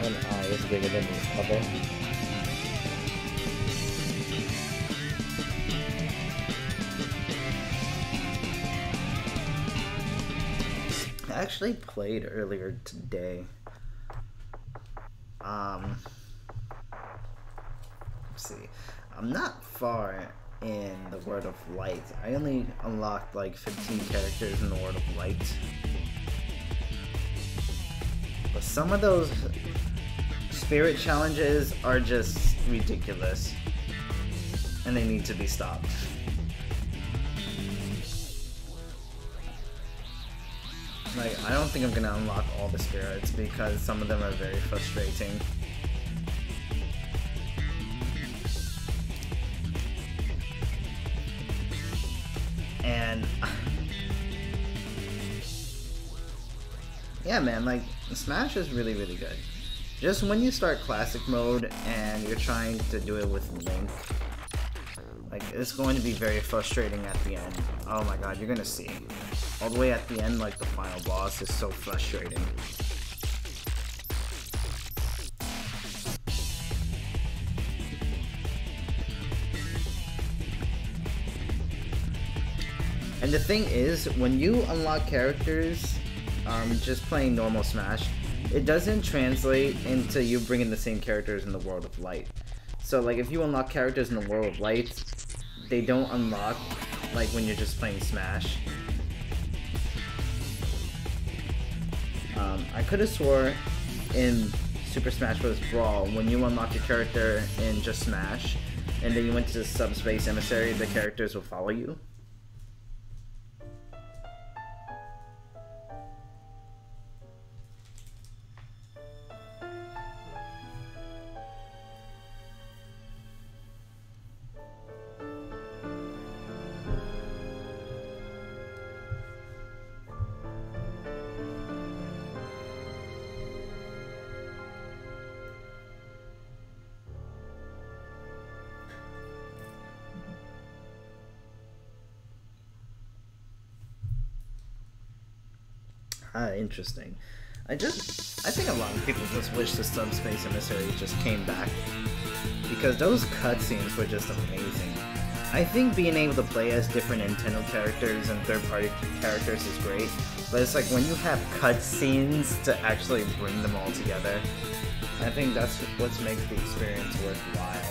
An eye is bigger than the other. I actually played earlier today. Let's see. I'm not far in the World of Light. I only unlocked like 15 characters in the World of Light. But some of those spirit challenges are just ridiculous. And they need to be stopped. Like, I don't think I'm gonna unlock all the spirits because some of them are very frustrating. And yeah, man, like Smash is really, really good. Just when you start classic mode and you're trying to do it with Link, like it's going to be very frustrating at the end. Oh my god, you're gonna see. All the way at the end, like the final boss is so frustrating. And the thing is, when you unlock characters, just playing normal Smash, it doesn't translate into you bringing the same characters in the World of Light. So like if you unlock characters in the World of Light, they don't unlock like when you're just playing Smash. I could have swore in Super Smash Bros. Brawl, when you unlock a character in just Smash, and then you went to the Subspace Emissary, the characters will follow you. Interesting. I I think a lot of people just wish the Subspace Emissary just came back, because those cutscenes were just amazing. I think being able to play as different Nintendo characters and third-party characters is great, but it's like when you have cutscenes to actually bring them all together, I think that's what makes the experience worthwhile.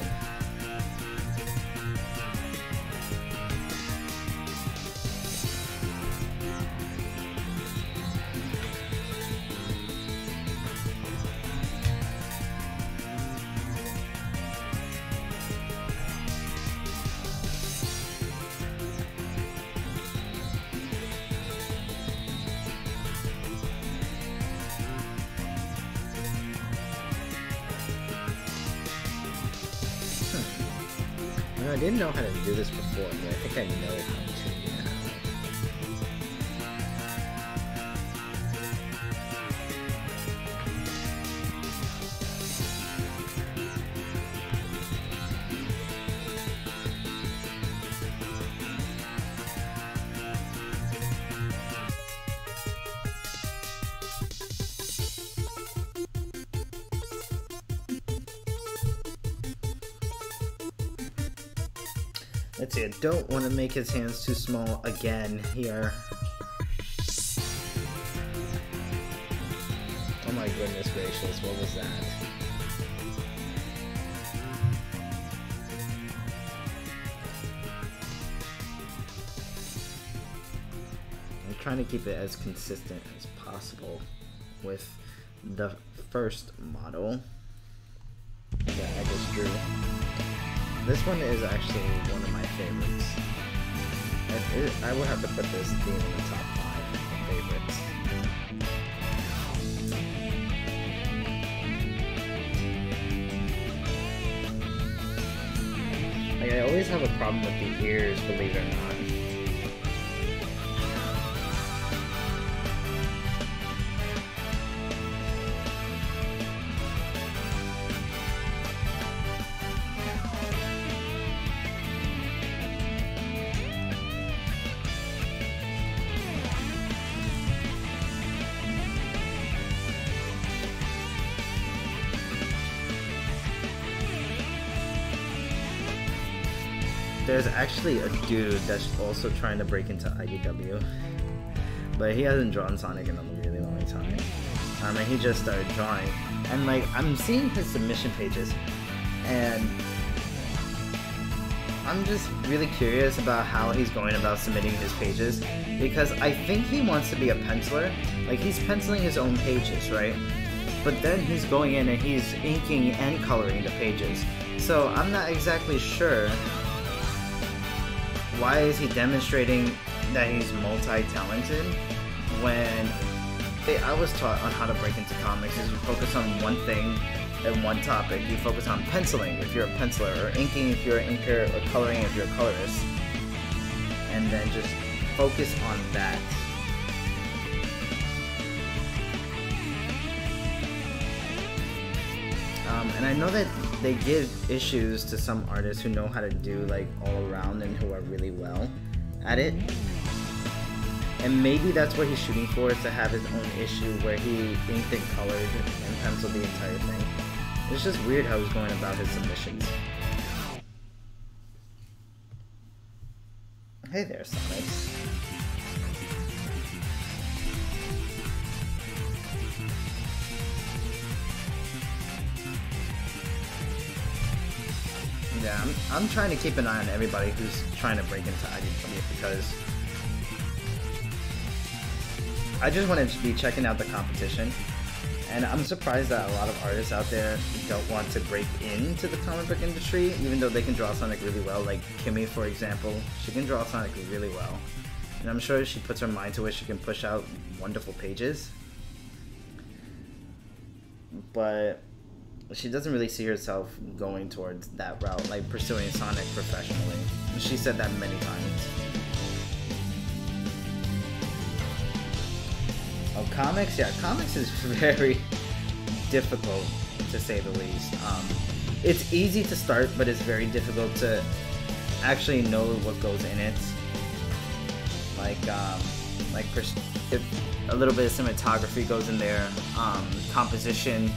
I didn't know how to do this before, but I think I know how to now. Let's see, I don't want to make his hands too small again here. Oh my goodness gracious, what was that? I'm trying to keep it as consistent as possible with the first model that I just drew. This one is actually one of my favorites. I would have to put this being in the top 5 favorites. Like, I always have a problem with the ears, believe it or not. There's actually a dude that's also trying to break into IDW, but he hasn't drawn Sonic in a really long time. And he just started drawing, and like I'm seeing his submission pages, and I'm just really curious about how he's going about submitting his pages, because I think he wants to be a penciler. Like, he's penciling his own pages, right? But then he's going in and he's inking and coloring the pages. So I'm not exactly sure. Why is he demonstrating that he's multi-talented when I was taught on how to break into comics is you focus on one thing and one topic. You focus on penciling if you're a penciler, or inking if you're an inker, or coloring if you're a colorist, and then just focus on that. And I know that they give issues to some artists who know how to do like all around and who are really well at it. And maybe that's what he's shooting for, is to have his own issue where he inked and colored and penciled the entire thing. It's just weird how he's going about his submissions. Hey there, Sonic. Yeah, I'm trying to keep an eye on everybody who's trying to break into IDW, because I just want to be checking out the competition, and I'm surprised that a lot of artists out there don't want to break into the comic book industry, even though they can draw Sonic really well. Like Kimmy, for example, she can draw Sonic really well, and I'm sure if she puts her mind to it, she can push out wonderful pages. But she doesn't really see herself going towards that route, like pursuing Sonic professionally. She said that many times. Oh, comics? Yeah, comics is very difficult, to say the least. It's easy to start, but it's very difficult to actually know what goes in it. Like, like a little bit of cinematography goes in there, composition.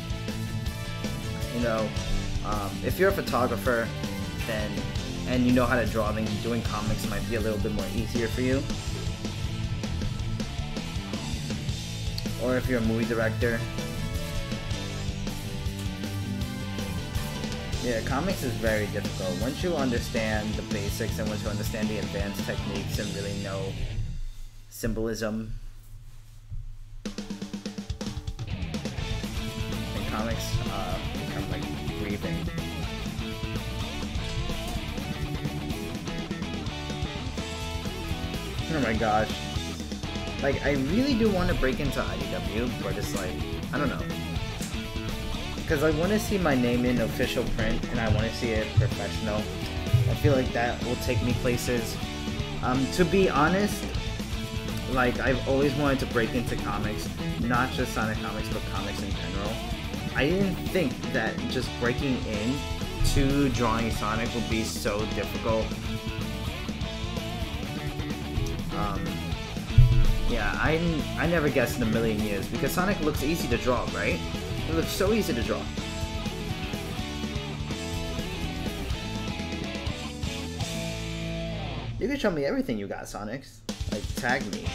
You know, if you're a photographer, then and you know how to draw, then doing comics might be a little bit more easier for you. Or if you're a movie director. Yeah, comics is very difficult. Once you understand the basics and once you understand the advanced techniques and really know symbolism, and comics become like breathing. Oh my gosh. Like, I really do want to break into IDW, but it's like, I don't know. Because I want to see my name in official print, and I want to see it professional. I feel like that will take me places. To be honest, like, I've always wanted to break into comics, not just Sonic comics, but comics in general. I didn't think that just breaking in to drawing Sonic would be so difficult. Yeah, I never guessed in a million years, because Sonic looks easy to draw, right? It looks so easy to draw. You can show me everything you got, Sonics. Like, tag me.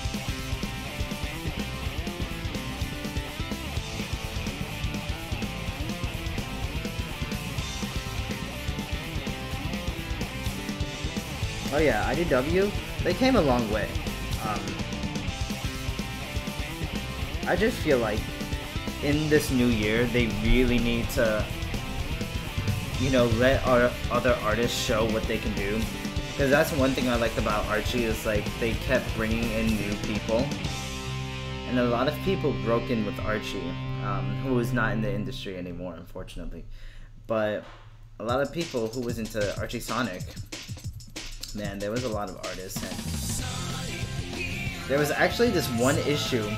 Oh yeah, IDW, they came a long way. I just feel like in this new year, they really need to, you know, let our other artists show what they can do. Because that's one thing I liked about Archie, is like they kept bringing in new people. And a lot of people broke in with Archie, who is not in the industry anymore, unfortunately. But a lot of people who was into Archie Sonic, man, there was a lot of artists. And there was actually this one issue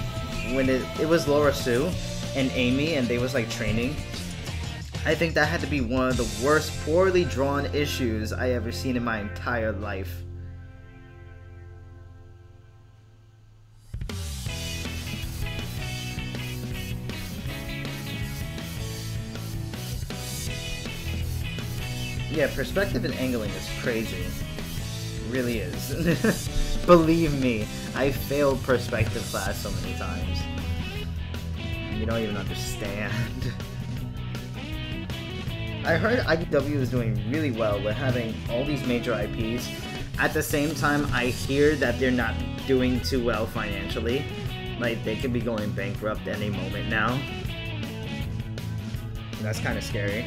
when it was Laura Sue and Amy, and they was like training. I think that had to be one of the worst poorly drawn issues I ever seen in my entire life. Yeah, perspective and angling is crazy. It really is. Believe me, I failed perspective class so many times. You don't even understand. I heard IDW is doing really well with having all these major IPs. At the same time, I hear that they're not doing too well financially. Like, they could be going bankrupt any moment now. That's kind of scary.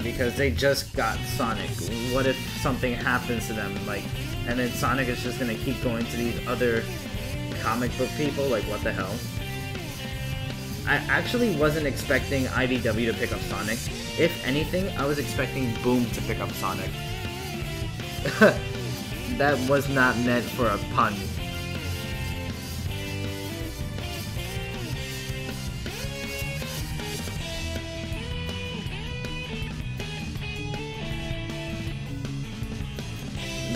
Because they just got Sonic. What if something happens to them? Like, and then Sonic is just gonna keep going to these other comic book people? Like, what the hell? I actually wasn't expecting IDW to pick up Sonic. If anything, I was expecting Boom to pick up Sonic. That was not meant for a pun.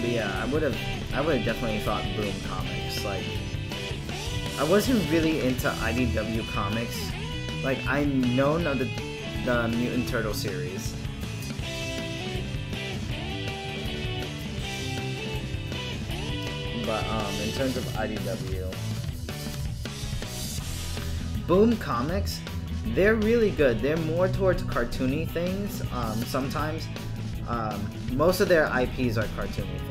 But yeah, I would have definitely thought Boom Comics. Like, I wasn't really into IDW comics. Like, I know the Mutant Turtle series. But in terms of IDW, Boom Comics, they're really good. They're more towards cartoony things. Sometimes, most of their IPs are cartoony things.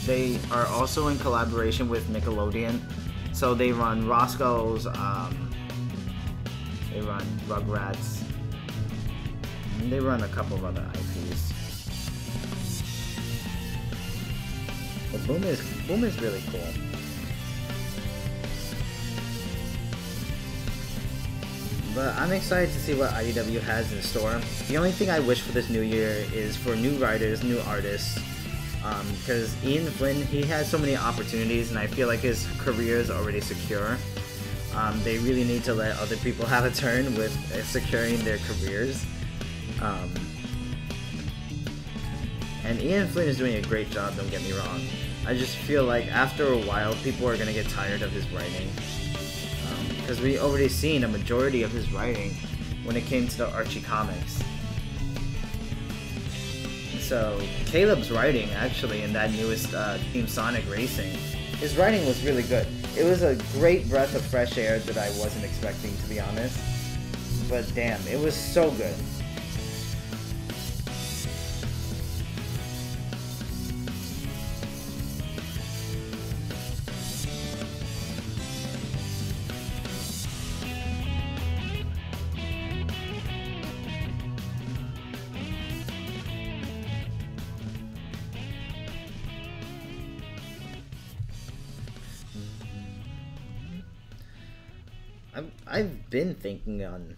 They are also in collaboration with Nickelodeon, so they run Roscoe's, they run Rugrats, and they run a couple of other IPs. But Boom is really cool. But I'm excited to see what IDW has in store. The only thing I wish for this new year is for new writers, new artists. Because Ian Flynn, he has so many opportunities, and I feel like his career is already secure. They really need to let other people have a turn with securing their careers. And Ian Flynn is doing a great job, don't get me wrong. I just feel like after a while, people are gonna get tired of his writing. Because we already seen a majority of his writing when it came to the Archie comics. So Caleb's writing actually in that newest Team Sonic Racing, his writing was really good. It was a great breath of fresh air that I wasn't expecting, to be honest. But damn, it was so good. I've been thinking on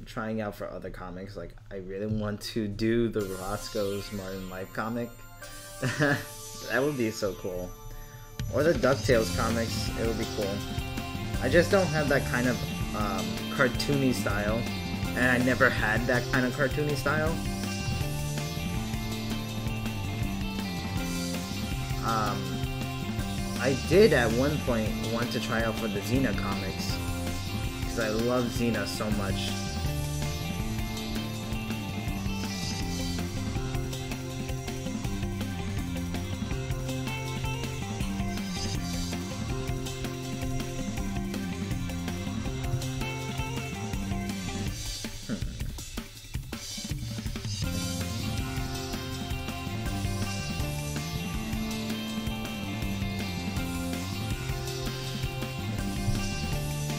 trying out for other comics. Like, I really want to do the Roscoe's Martin Life comic. That would be so cool. Or the DuckTales comics, it would be cool. I just don't have that kind of cartoony style, and I never had that kind of cartoony style. I did at one point want to try out for the Xena comics, because I love Xena so much.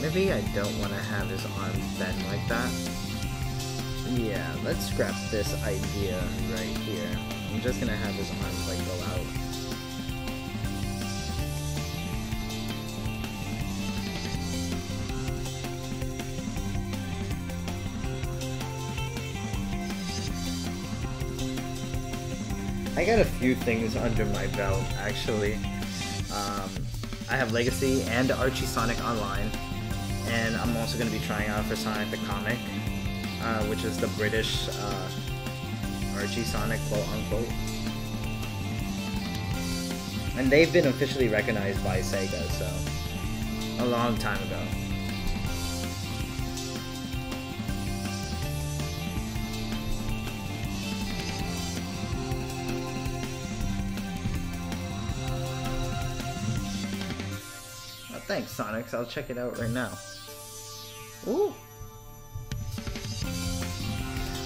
Maybe I don't want to have his arms bend like that. Yeah, let's scrap this idea right here. I'm just gonna have his arms like go out. I got a few things under my belt, actually. I have Legacy and Archie Sonic Online. And I'm also going to be trying out for Sonic the Comic, which is the British Archie Sonic, quote unquote. And they've been officially recognized by Sega, so a long time ago. Well, thanks, Sonics. I'll check it out right now. Ooh.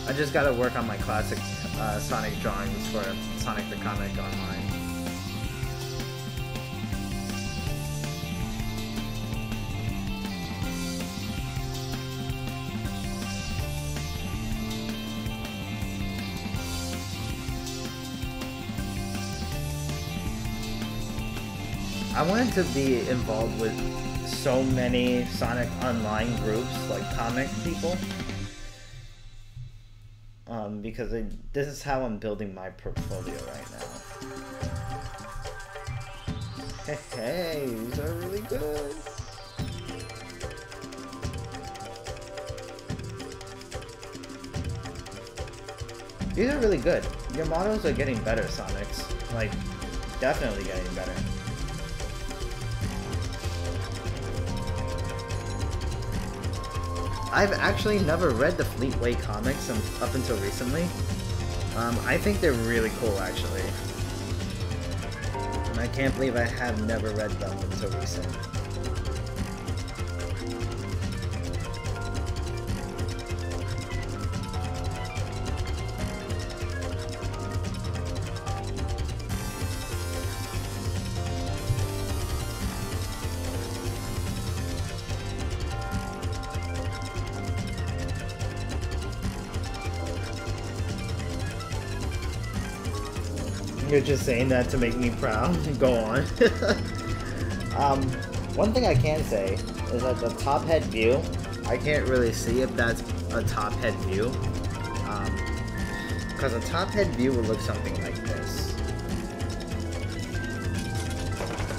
I just gotta work on my classic Sonic drawings for Sonic the Comic Online. I wanted to be involved with so many Sonic Online groups, like comic people, because this is how I'm building my portfolio right now. Hey, these are really good. These are really good. Your models are getting better, Sonics. Like, definitely getting better. I've actually never read the Fleetway comics up until recently. I think they're really cool, actually. And I can't believe I have never read them until recent. You're just saying that to make me proud. Go on. One thing I can say is that the top head view, I can't really see if that's a top head view. Because a top head view would look something like this.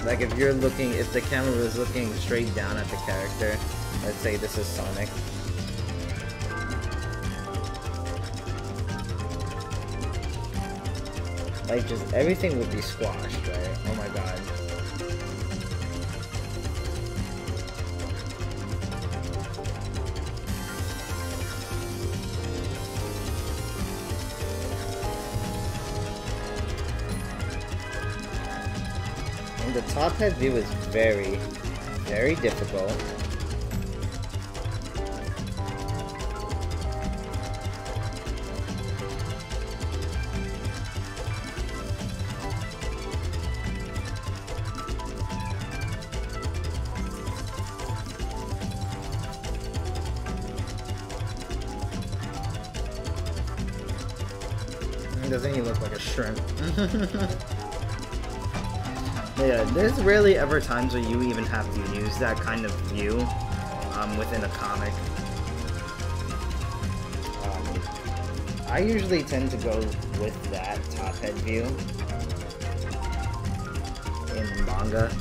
Like if you're looking, if the camera was looking straight down at the character, let's say this is Sonic. Like, just everything would be squashed, right? Oh my god. And the top head view is very, very difficult. Doesn't he look like a shrimp? Yeah, there's rarely ever times where you even have to use that kind of view within a comic. I usually tend to go with that top head view in manga.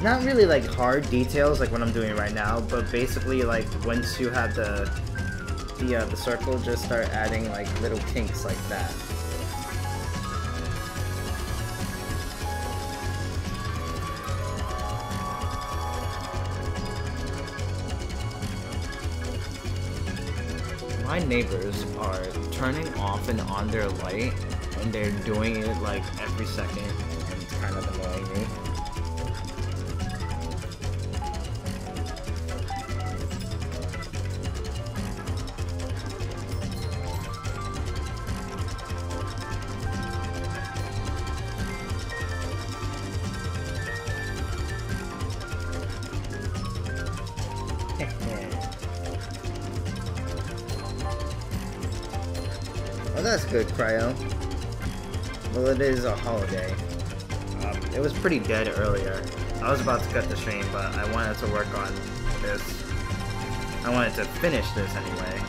Not really like hard details like what I'm doing right now, but basically like once you have the circle, just start adding like little kinks like that. My neighbors are turning off and on their light, and they're doing it like every second, and it's kind of annoying me. Oh, that's good, Cryo. Well, it is a holiday. It was pretty dead earlier. I was about to cut the stream, but I wanted to work on this. I wanted to finish this anyway.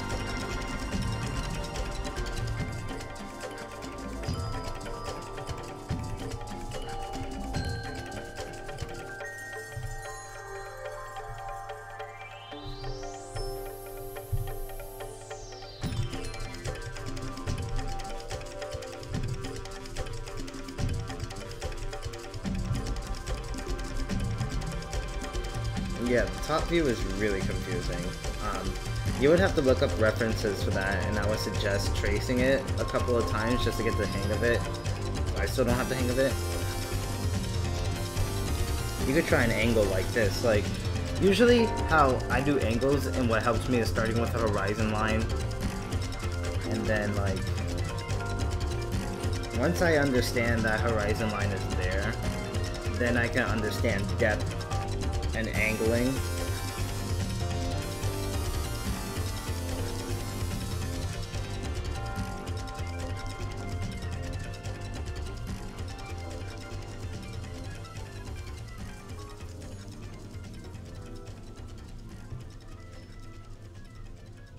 Yeah, the top view is really confusing. You would have to look up references for that, and I would suggest tracing it a couple of times just to get the hang of it. I still don't have the hang of it. You could try an angle like this. Like, usually how I do angles and what helps me is starting with a horizon line. And then, like, once I understand that horizon line is there, then I can understand depth and angling.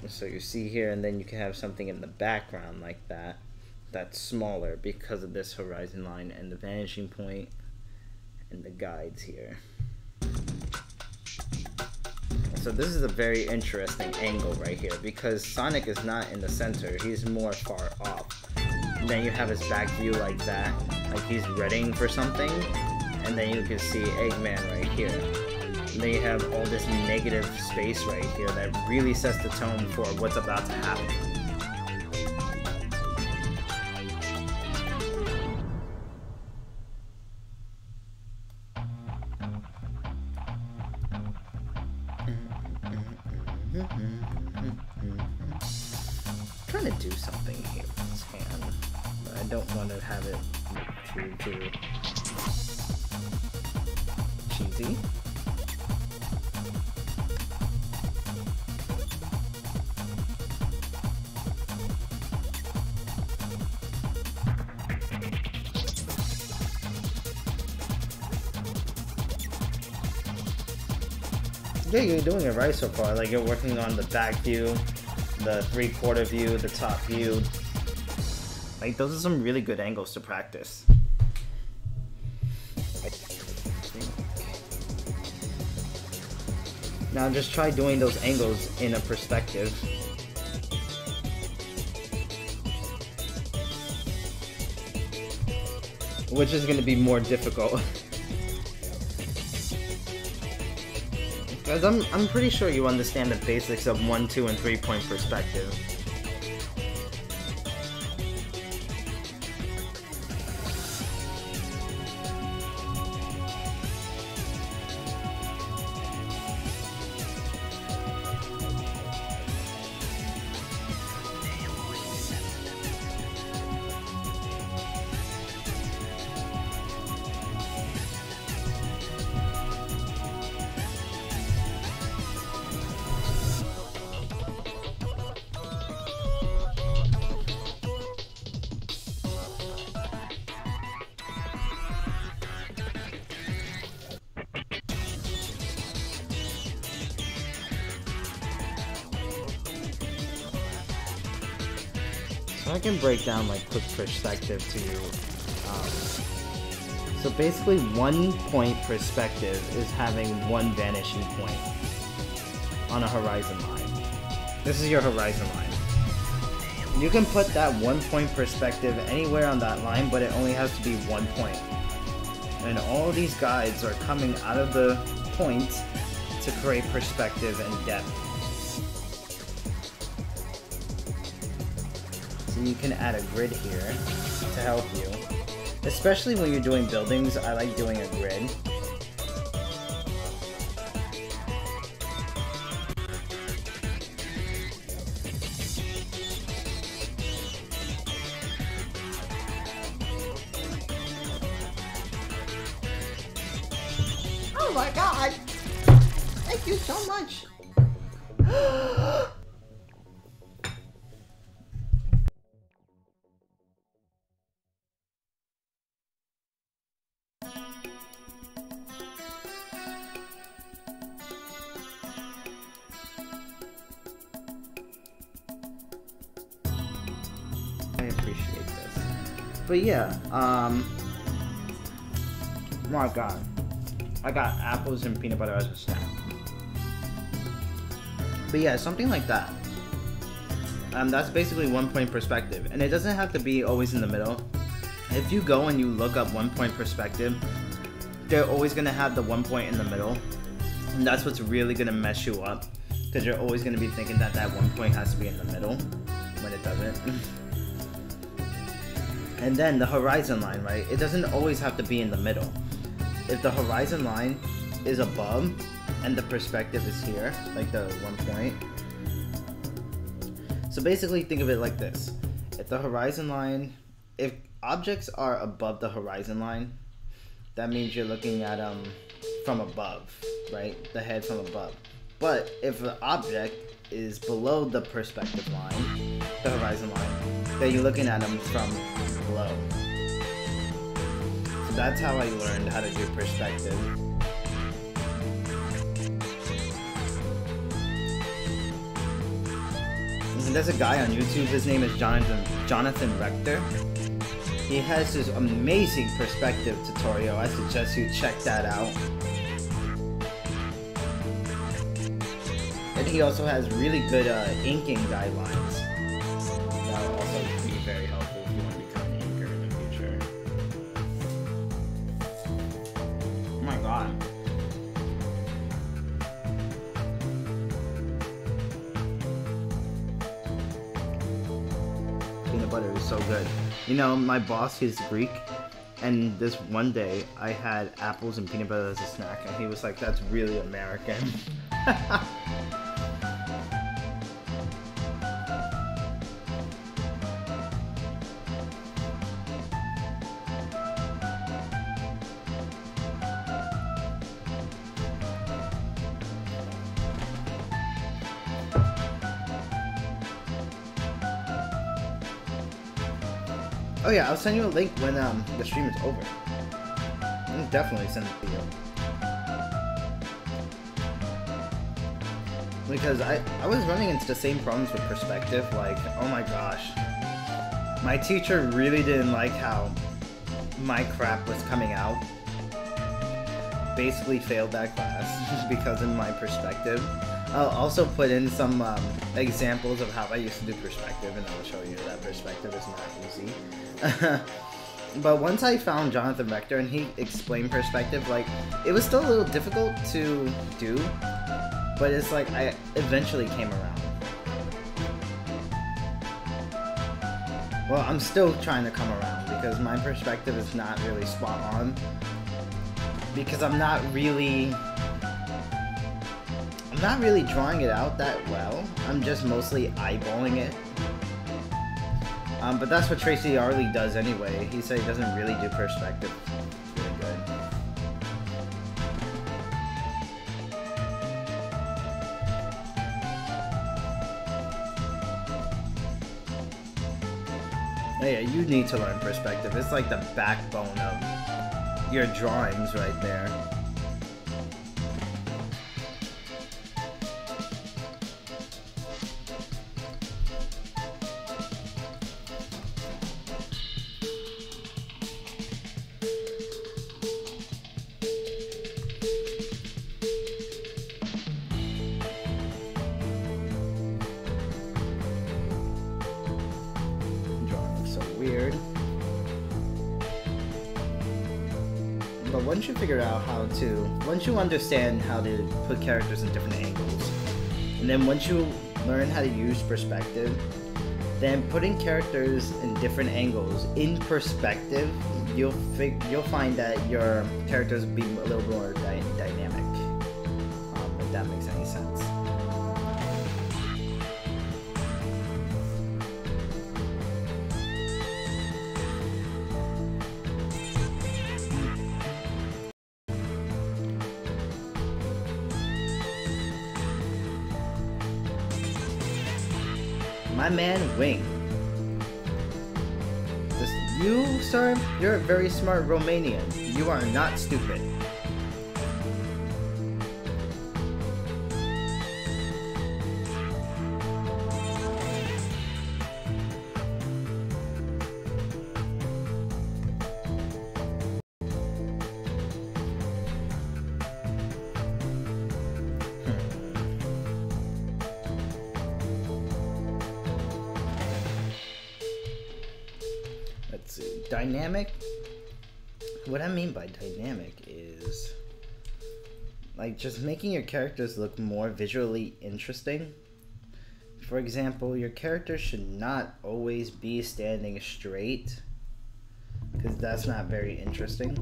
So you see here, and then you can have something in the background like that that's smaller because of this horizon line and the vanishing point and the guides here. So this is a very interesting angle right here because Sonic is not in the center, he's more far off. And then you have his back view like that, like he's readying for something, and then you can see Eggman right here. And then you have all this negative space right here that really sets the tone for what's about to happen. Trying to do something here with his hand, but I don't want to have it too cheesy. Yeah, you're doing it right so far. Like, you're working on the back view, the 3/4 view, the top view. Like, those are some really good angles to practice. Now just try doing those angles in a perspective. which is going to be more difficult. Guys, I'm pretty sure you understand the basics of 1, 2, and 3-point perspective. So I can break down like quick perspective to you. So basically 1-point perspective is having one vanishing point on a horizon line. This is your horizon line. You can put that 1-point perspective anywhere on that line, but it only has to be 1 point. And all these guides are coming out of the point to create perspective and depth. So you can add a grid here to help you. Especially when you're doing buildings, I like doing a grid. Oh my god! Thank you so much! I appreciate this. But yeah, my god. I got apples and peanut butter as a snack. But yeah, something like that. That's basically 1-point perspective. And it doesn't have to be always in the middle. If you go and you look up 1-point perspective, they're always going to have the 1 point in the middle. And that's what's really going to mess you up. Because you're always going to be thinking that that 1 point has to be in the middle, when it doesn't. And then the horizon line, right? It doesn't always have to be in the middle. If the horizon line is above and the perspective is here, like the 1 point. So basically think of it like this. If the horizon line, if objects are above the horizon line, that means you're looking at them from above, right? The head from above. But if the object is below the perspective line, the horizon line, then you're looking at them from below. So that's how I learned how to do perspective. And there's a guy on YouTube, his name is Jonathan Rector. He has this amazing perspective tutorial. I suggest you check that out. And he also has really good inking guidelines. That will also be very helpful if you want to become an inker in the future. Oh my god. Peanut butter is so good. You know, my boss, he's Greek, and this one day I had apples and peanut butter as a snack, and he was like, that's really American. Oh yeah, I'll send you a link when the stream is over. I'll definitely send it to you. Because I was running into the same problems with perspective, like, oh my gosh. My teacher really didn't like how my crap was coming out. Basically failed that class because of my perspective. I'll also put in some examples of how I used to do perspective, and I'll show you that perspective is not easy. But once I found Jonathan Rector and he explained perspective, like, it was still a little difficult to do, but it's like I eventually came around. Well, I'm still trying to come around because my perspective is not really spot on. Because I'm not really drawing it out that well. I'm just mostly eyeballing it. But that's what Tracy Arley does anyway. He said he doesn't really do perspective really good. Yeah, you need to learn perspective. It's like the backbone of your drawings right there. Weird. But once you figure out once you understand how to put characters in different angles, and then once you learn how to use perspective, then putting characters in different angles in perspective, you'll find that your characters will be a little more dynamic, if that makes any sense. My man Wing. You, sir, you're a very smart Romanian. You are not stupid. Let's see. Dynamic. What I mean by dynamic is like just making your characters look more visually interesting. For example, your character should not always be standing straight because that's not very interesting.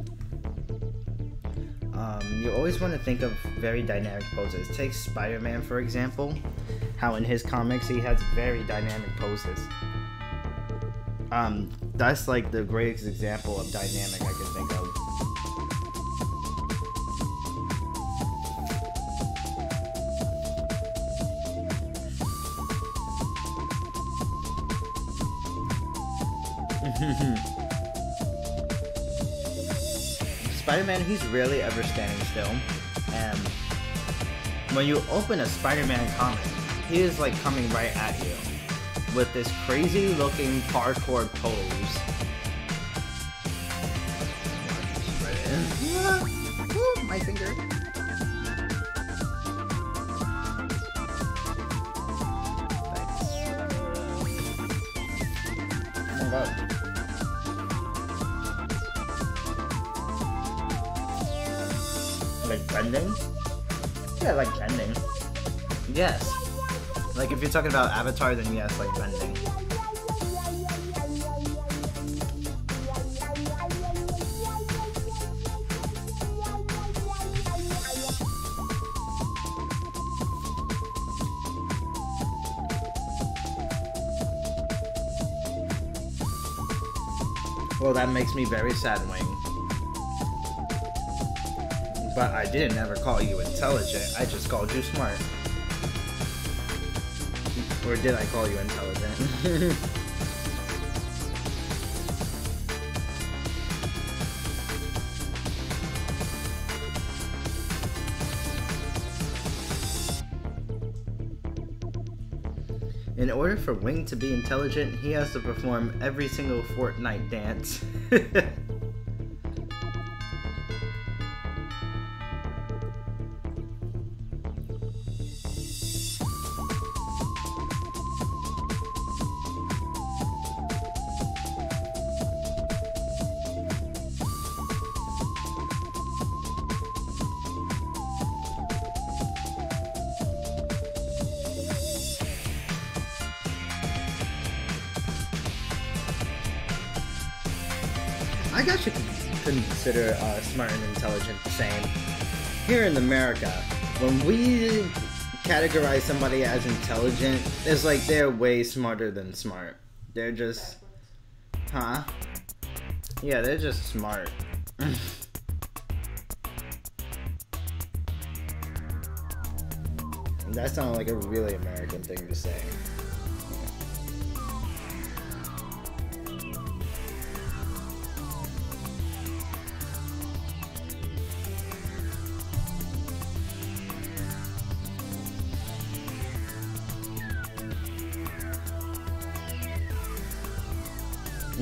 You always want to think of very dynamic poses. Take Spider-Man for example, how in his comics he has very dynamic poses. That's like the greatest example of dynamic I can think of. Spider-Man, he's rarely ever standing still, and when you open a Spider-Man comic, he is like coming right at you with this crazy looking parkour pose. Ooh, my finger. Thanks. Oh my god. Like blending? Yeah, like blending. Yes. Like if you're talking about Avatar, then yes, like blending. Well, that makes me very sad, Wing. But I didn't ever call you intelligent, I just called you smart. Or did I call you intelligent? In order for Wing to be intelligent, he has to perform every single Fortnite dance. I guess you could consider smart and intelligent the same. Here in America, when we categorize somebody as intelligent, it's like they're way smarter than smart. They're just, huh? Yeah, they're just smart. That sounds like a really American thing to say.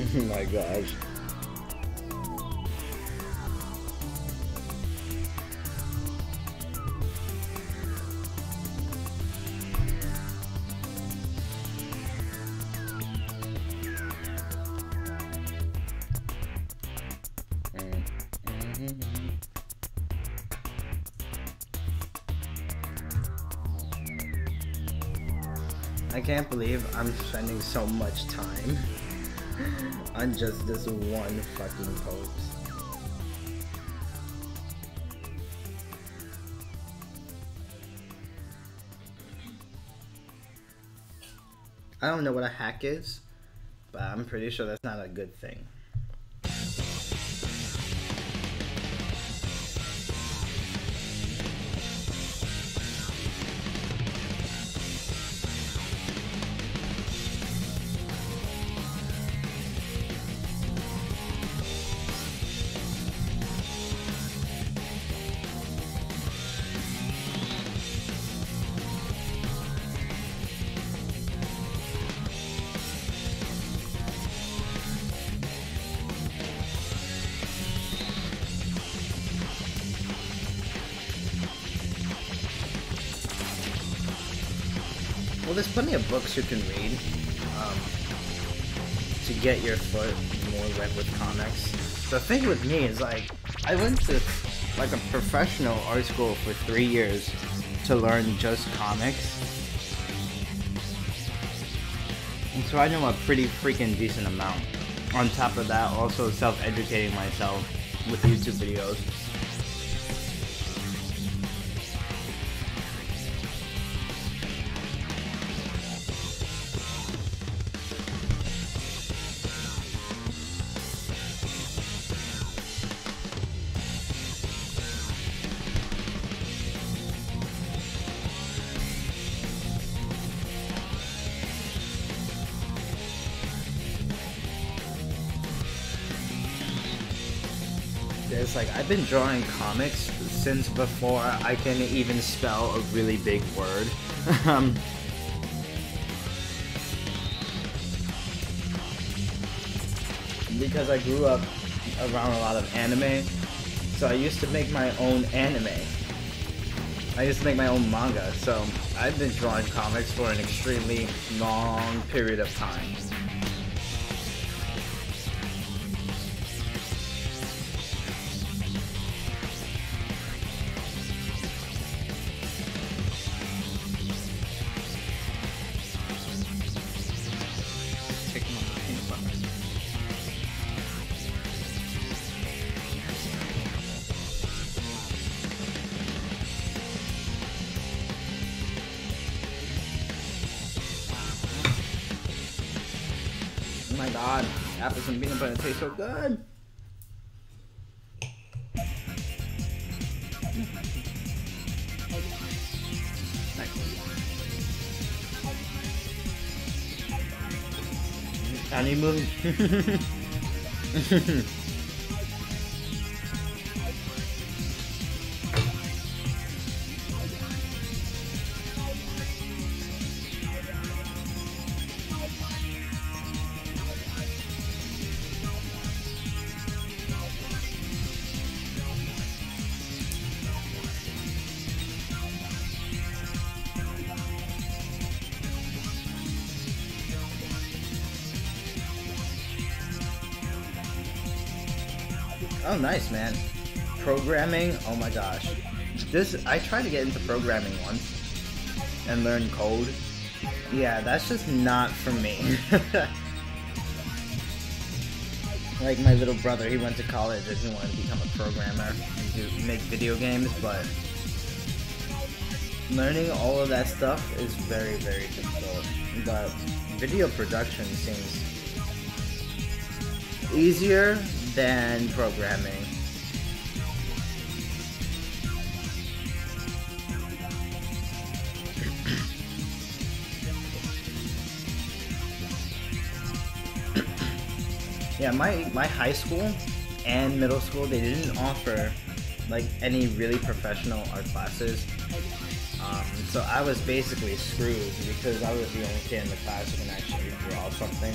Oh my gosh. I can't believe I'm spending so much time on just this one fucking post. I don't know what a hack is, but I'm pretty sure that's not a good thing. Well, there's plenty of books you can read to get your foot more wet with comics. The thing with me is, like, I went to like a professional art school for 3 years to learn just comics. And so I know a pretty freaking decent amount. On top of that, also self-educating myself with YouTube videos. It's like, I've been drawing comics since before I can even spell a really big word. Because I grew up around a lot of anime, so I used to make my own anime. I used to make my own manga, so I've been drawing comics for an extremely long period of time. Oh my god, apples and peanut butter taste so good. Nice. Honeymoon. Oh, nice, man. Programming, oh my gosh. I tried to get into programming once and learn code. Yeah, that's just not for me. Like my little brother, he went to college and he wanted to become a programmer and to make video games, but learning all of that stuff is very, very difficult. But video production seems easier than programming. Yeah, my high school and middle school, they didn't offer like any really professional art classes. So I was basically screwed because I was the only kid in the class who can actually draw something.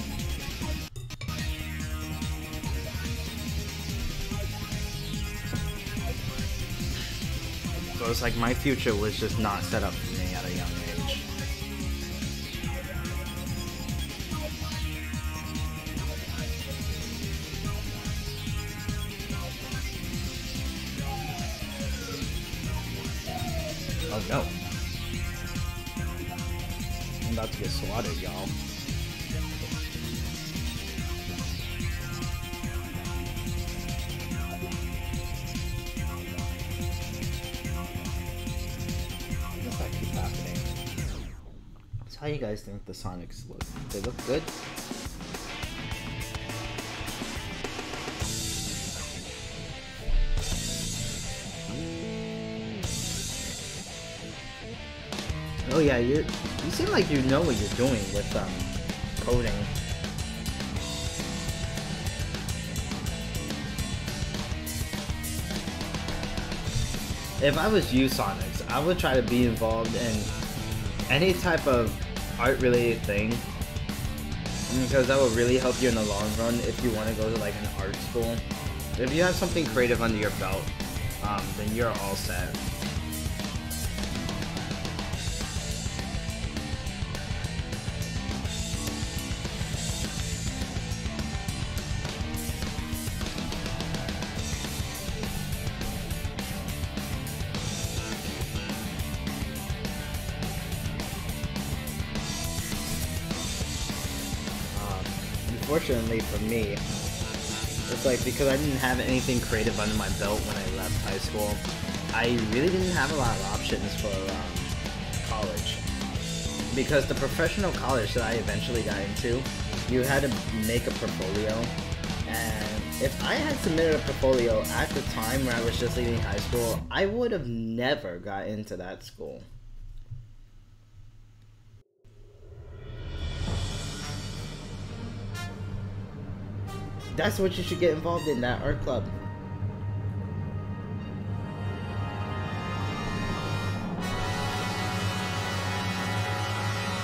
So it's like my future was just not set up for me at a young age. Oh no. I'm about to get slaughtered, y'all. What's that keep happening? So how you guys think the Sonics look? They look good? Oh yeah, you seem like you know what you're doing with coding. If I was you, Sonics, I would try to be involved in any type of art-related thing, because that will really help you in the long run if you want to go to like an art school. If you have something creative under your belt, then you're all set. Unfortunately for me, it's like because I didn't have anything creative under my belt when I left high school, I really didn't have a lot of options for college. Because the professional college that I eventually got into, you had to make a portfolio, and if I had submitted a portfolio at the time where I was just leaving high school, I would have never got into that school. That's what you should get involved in, that art club.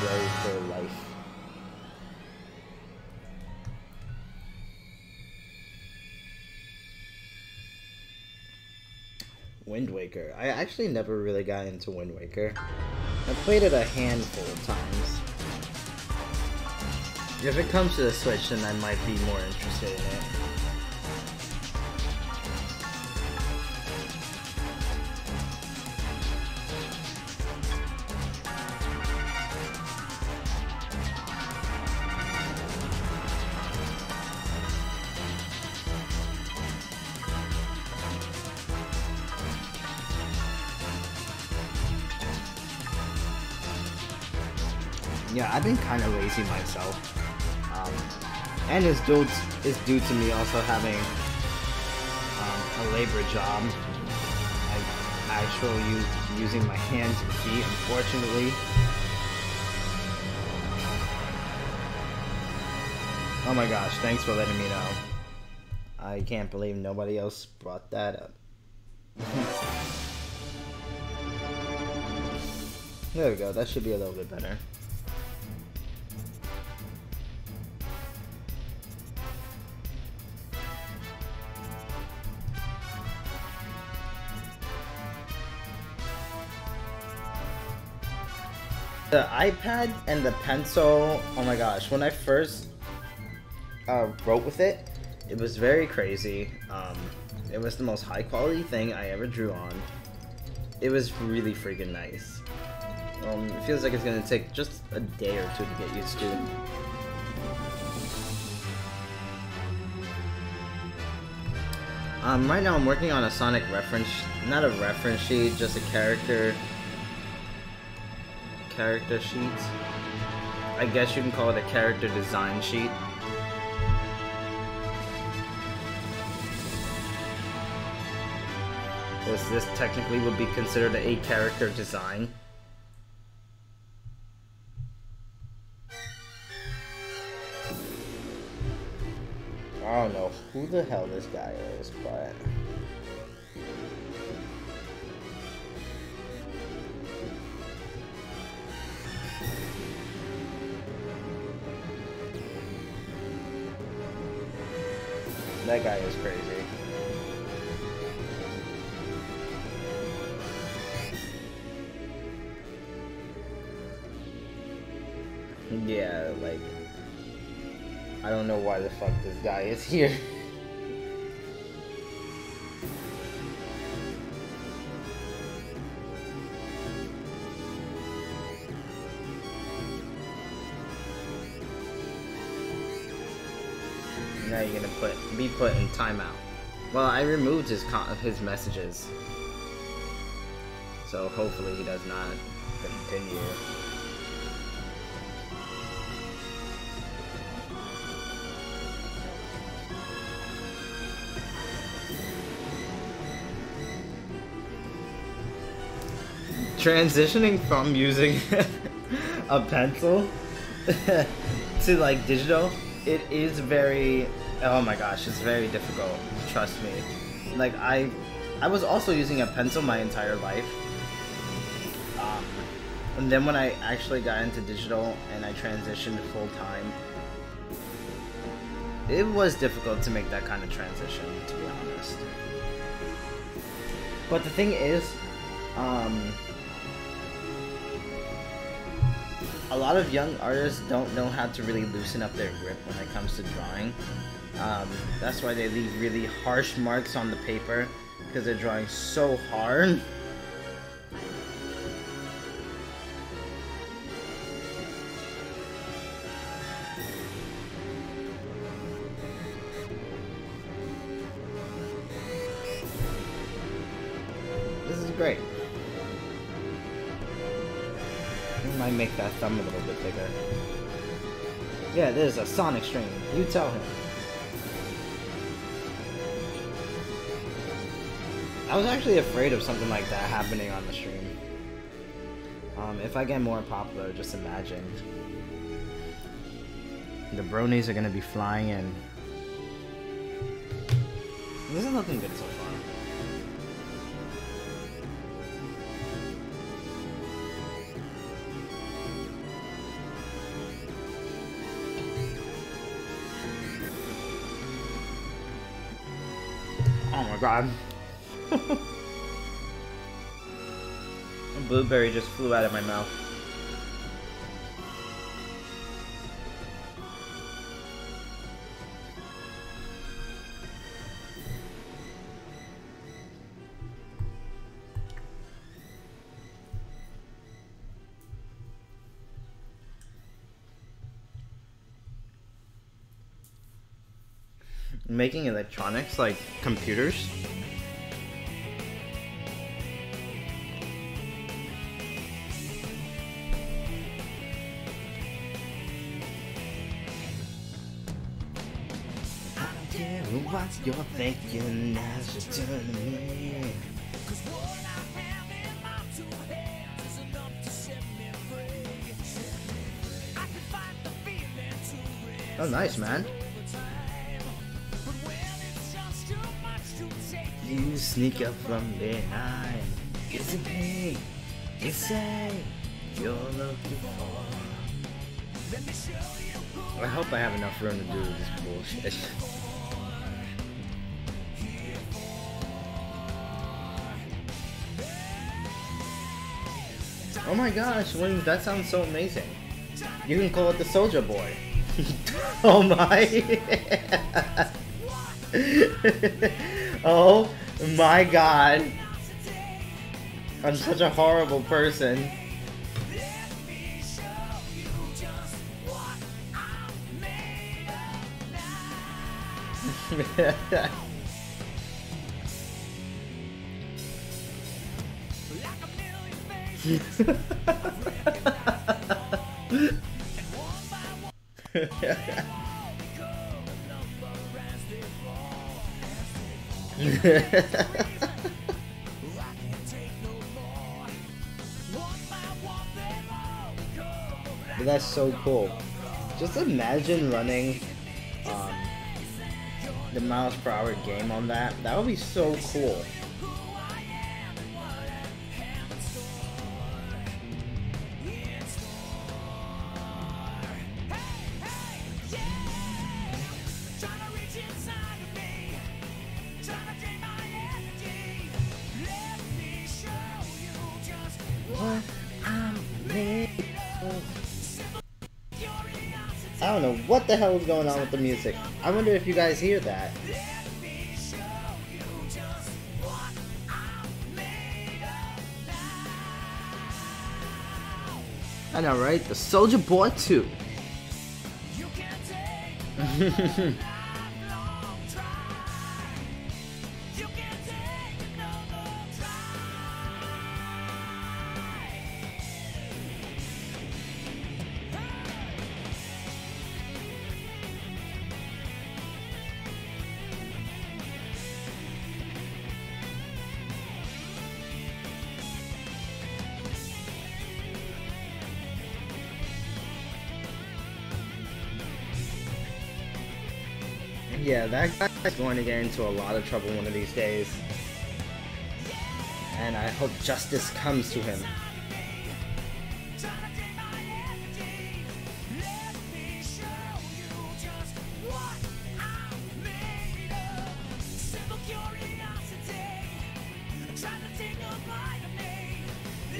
Ready for life. Wind Waker. I actually never really got into Wind Waker. I played it a handful of times. If it comes to the Switch, then I might be more interested in it. Yeah, I've been kind of lazy myself. And it's due to me also having a labor job. I'm actually using my hands and feet, unfortunately. Oh my gosh, thanks for letting me know. I can't believe nobody else brought that up. There we go, that should be a little bit better. The iPad and the pencil, oh my gosh, when I first wrote with it, it was very crazy. It was the most high quality thing I ever drew on. It was really freaking nice. It feels like it's gonna take just a day or two to get used to. Right now I'm working on a Sonic reference, not a reference sheet, just a character sheet. I guess you can call it a character design sheet. This technically would be considered a character design. I don't know who the hell this guy is, but that guy is crazy. Yeah, like, I don't know why the fuck this guy is here. Now you're gonna be put in timeout. Well, I removed his messages, so hopefully he does not continue. Transitioning from using a pencil to like digital, it is very, oh my gosh, it's very difficult, trust me. Like I was also using a pencil my entire life, and then when I actually got into digital and I transitioned full time, it was difficult to make that kind of transition, to be honest. But the thing is, a lot of young artists don't know how to really loosen up their grip when it comes to drawing. That's why they leave really harsh marks on the paper, because they're drawing so hard. This is great. Might make that thumb a little bit bigger. Yeah, this is a Sonic stream. You tell him. I was actually afraid of something like that happening on the stream. If I get more popular, just imagine. The bronies are gonna be flying in. This is looking good so far. Oh my god. A blueberry just flew out of my mouth. Making electronics like computers. I don't care what you're thinking as you turn to me. Oh, nice, man. You sneak up from behind. It's a me. You say you're looking for. I hope I have enough room to do this bullshit. Oh my gosh, William, that sounds so amazing. You can call it the Soldier Boy. Oh my. Oh my god. I'm such a horrible person. But that's so cool. Just imagine running the miles per hour game on that. That would be so cool. I don't know what the hell is going on with the music. I wonder if you guys hear that. I know, right? The Soldier Boy 2. Yeah, that guy's going to get into a lot of trouble one of these days. And I hope justice comes to him.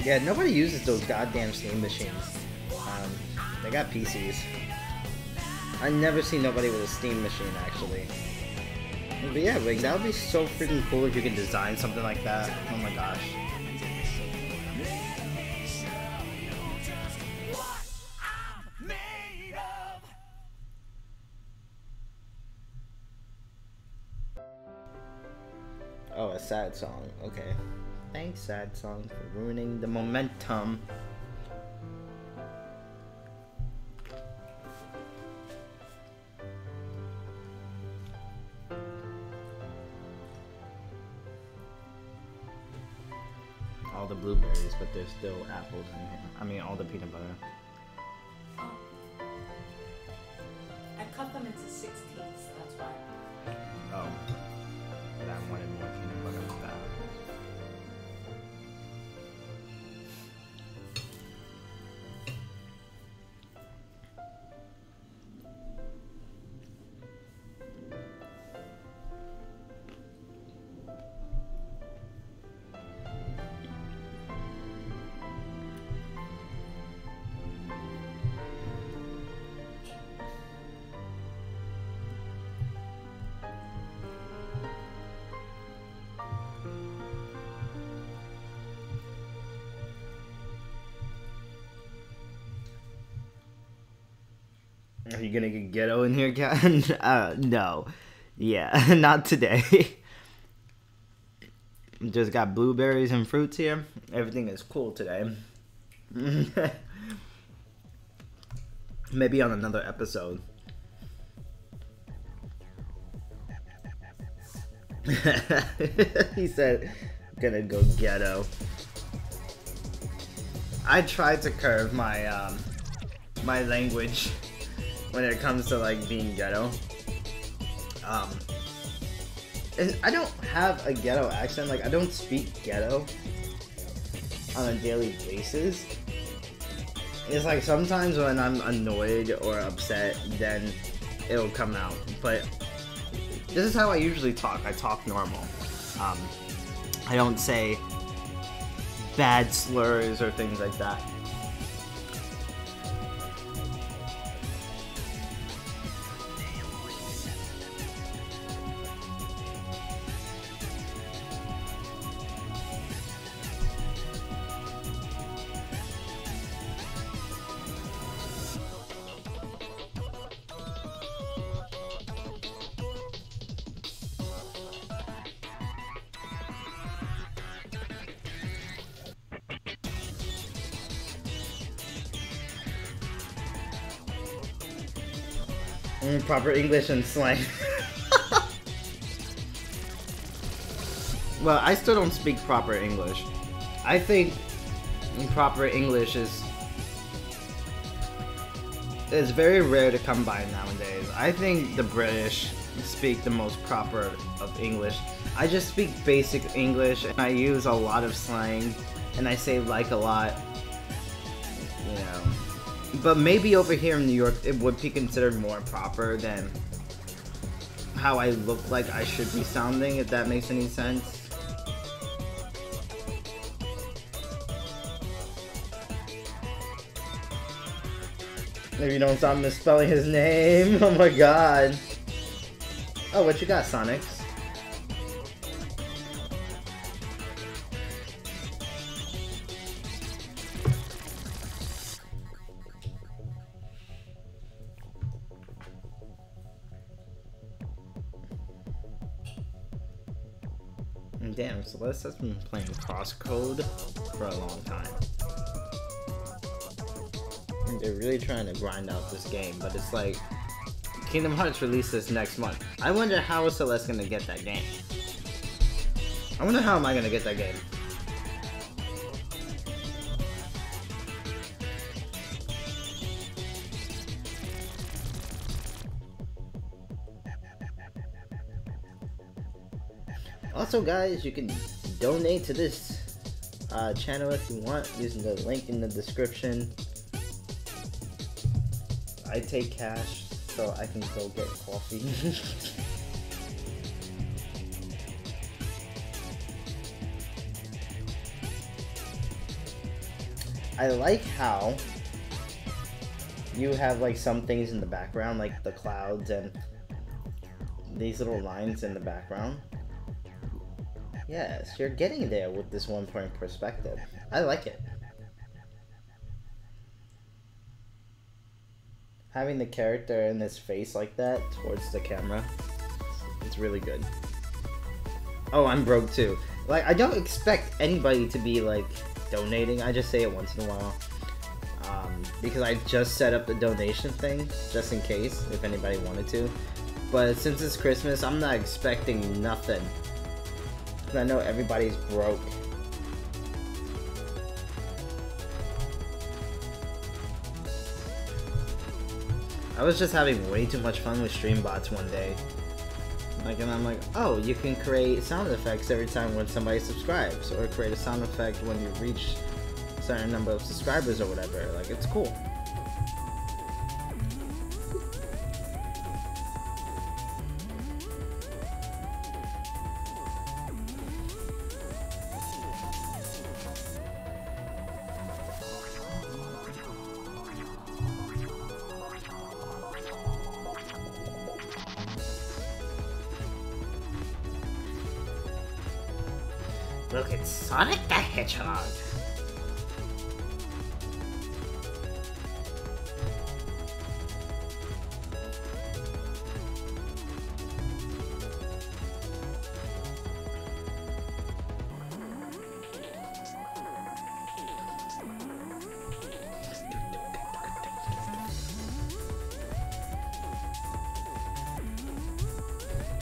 Yeah, nobody uses those goddamn Steam machines. They got PCs. I never see nobody with a Steam machine, actually. But yeah, like, that would be so freaking cool if you could design something like that. Oh my gosh. Oh, a sad song. Okay. Thanks, sad song, for ruining the momentum. All the blueberries, but there's still apples in here. I mean, all the peanut butter. Oh. I cut them into 16ths, that's why. Oh. But I wanted more peanut butter with that. Are you gonna get ghetto in here, Cat? No. Yeah, not today. Just got blueberries and fruits here. Everything is cool today. Maybe on another episode. He said, gonna go ghetto. I tried to curve my, my language when it comes to like being ghetto. I don't have a ghetto accent. Like, I don't speak ghetto on a daily basis. It's like sometimes when I'm annoyed or upset, then it'll come out. But this is how I usually talk. I talk normal. I don't say bad slurs or things like that. Proper English and slang. Well, I still don't speak proper English. I think proper English is very rare to come by nowadays. I think the British speak the most proper of English. I just speak basic English and I use a lot of slang and I say like a lot. You know. But maybe over here in New York it would be considered more proper than how I look like I should be sounding, if that makes any sense. Maybe don't stop misspelling his name. Oh my god. Oh, what you got, Sonics? Damn, Celeste has been playing Crosscode for a long time. They're really trying to grind out this game, but it's like Kingdom Hearts releases next month. I wonder how is Celeste gonna get that game. I wonder how am I gonna get that game. Also, guys, you can donate to this channel if you want using the link in the description. I take cash so I can go get coffee. I like how you have like some things in the background, like the clouds and these little lines in the background. Yes, you're getting there with this one-point perspective. I like it. Having the character in his face like that towards the camera, it's really good. Oh, I'm broke too. Like, I don't expect anybody to be like donating. I just say it once in a while. Because I just set up the donation thing, just in case, if anybody wanted to. But since it's Christmas, I'm not expecting nothing. I know everybody's broke. I was just having way too much fun with Streambots one day. Like, and I'm like, oh, you can create sound effects every time when somebody subscribes, or create a sound effect when you reach a certain number of subscribers or whatever. Like, it's cool. Look, it's Sonic the Hedgehog.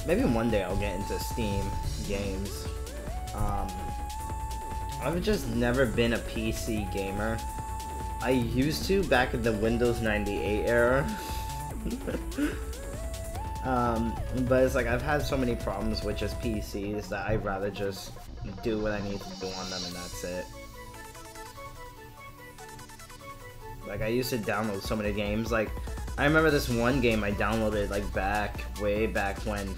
Maybe one day I'll get into Steam games. I've just never been a PC gamer. I used to back in the Windows 98 era. But it's like I've had so many problems with just PCs that I'd rather just do what I need to do on them and that's it. Like, I used to download so many games. Like, I remember this one game I downloaded like way back when,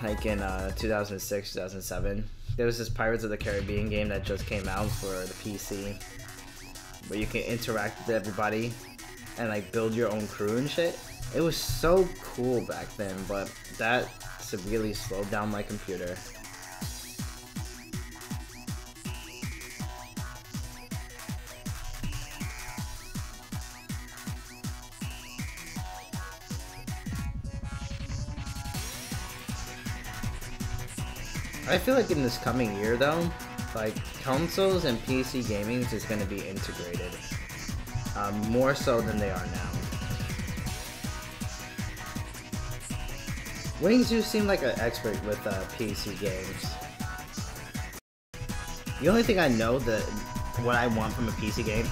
like in 2006, 2007. There was this Pirates of the Caribbean game that just came out for the PC, where you can interact with everybody and like build your own crew and shit. It was so cool back then, but that severely slowed down my computer. I feel like in this coming year though, like consoles and PC gaming is going to be integrated, more so than they are now. Wings, you seem like an expert with PC games. The only thing I know that what I want from a PC game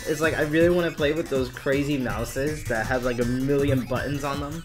is like I really want to play with those crazy mouses that have like a million buttons on them.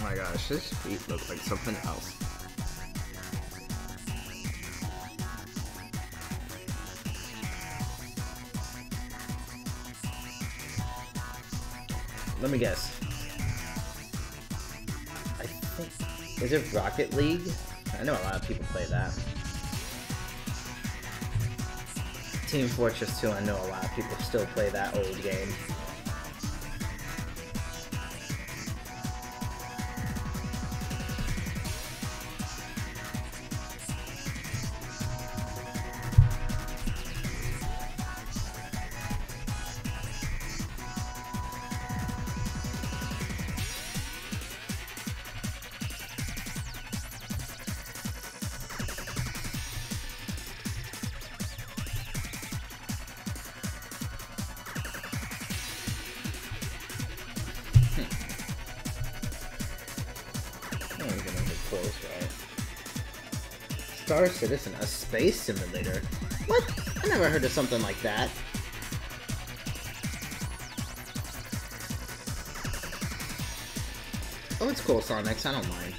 Oh my gosh, this feet look like something else. Let me guess. I think... Is it Rocket League? I know a lot of people play that. Team Fortress 2, I know a lot of people still play that old game. Close, right? Star Citizen, a space simulator? What? I never heard of something like that. Oh, it's cool, Sonics. I don't mind.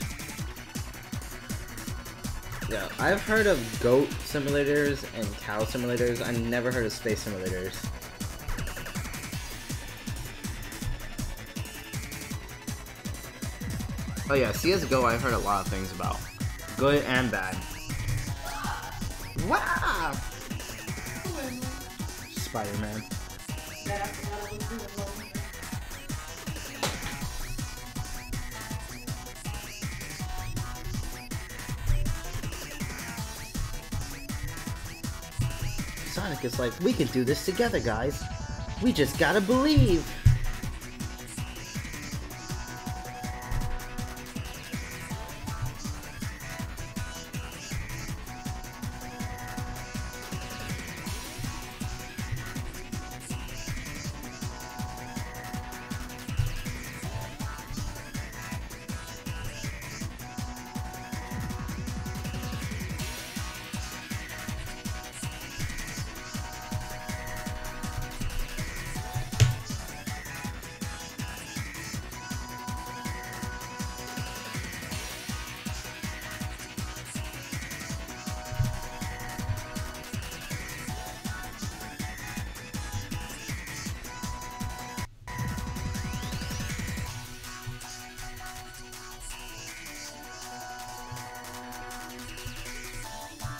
Yeah, I've heard of goat simulators and cow simulators. I never heard of space simulators. Oh yeah, CSGO I've heard a lot of things about. Good and bad. Wow! Spider-Man. Sonic is like, we can do this together, guys. We just gotta believe.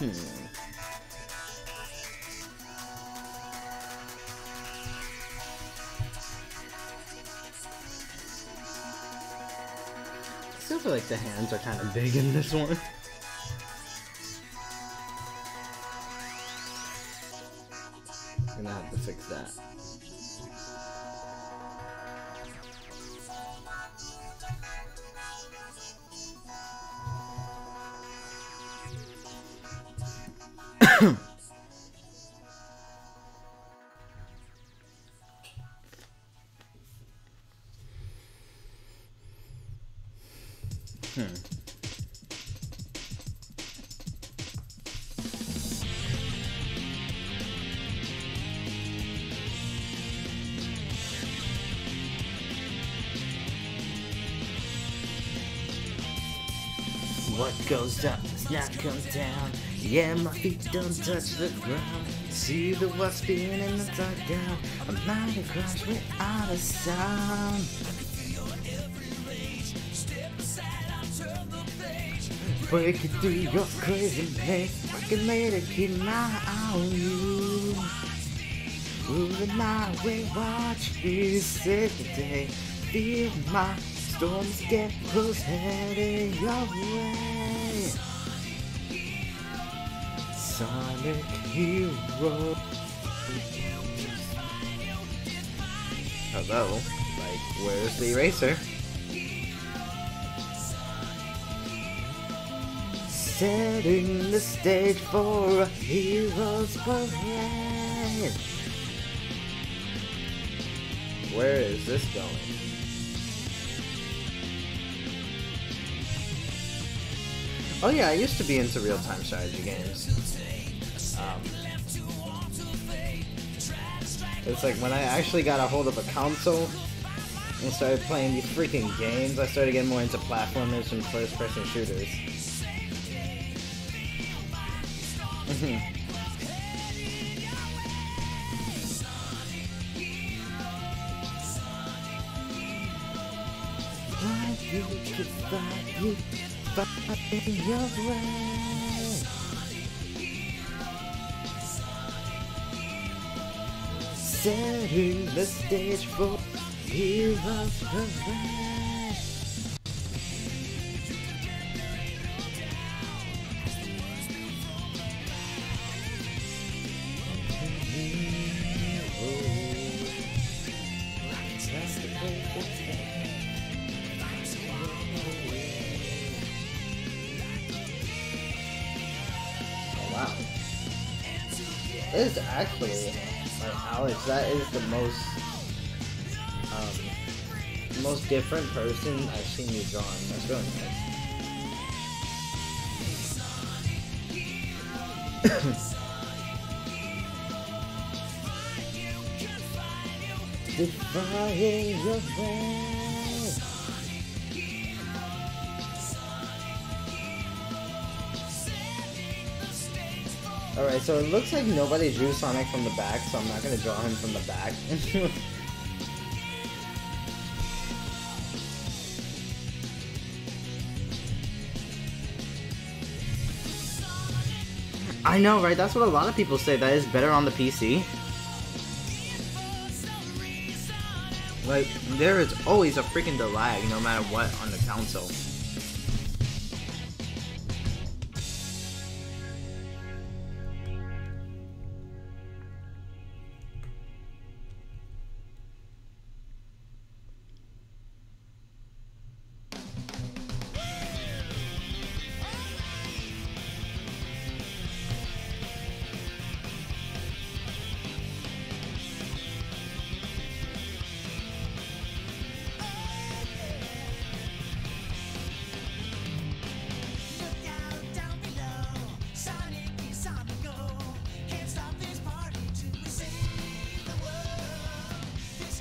I still feel like the hands are kind of big in this one. I'm gonna have to fix that. What goes up does not come down. Yeah, my feet don't touch the ground. See the what's spinning in the dark down. A mighty crash without a sound. breaking through your crazy maze, working late to keep my eye on you. Moving my way, watch me sit today. Feel my storms get close, heading your way. Sonic Hero. Hello, like, where's the eraser? Setting the stage for a hero's parade. Where is this going? Oh yeah, I used to be into real-time strategy games. It's like when I actually got a hold of a console and started playing these freaking games, I started getting more into platformers and first-person shooters. Setting the stage for heroes parade. Oh wow. This is actually, like, Alex, that is the most different person I've seen you drawing. That's really nice. Defying your way. Alright, so it looks like nobody drew Sonic from the back, so I'm not gonna draw him from the back. I know, right? That's what a lot of people say, that is better on the PC. Like, there is always a freaking delay, no matter what, on the console.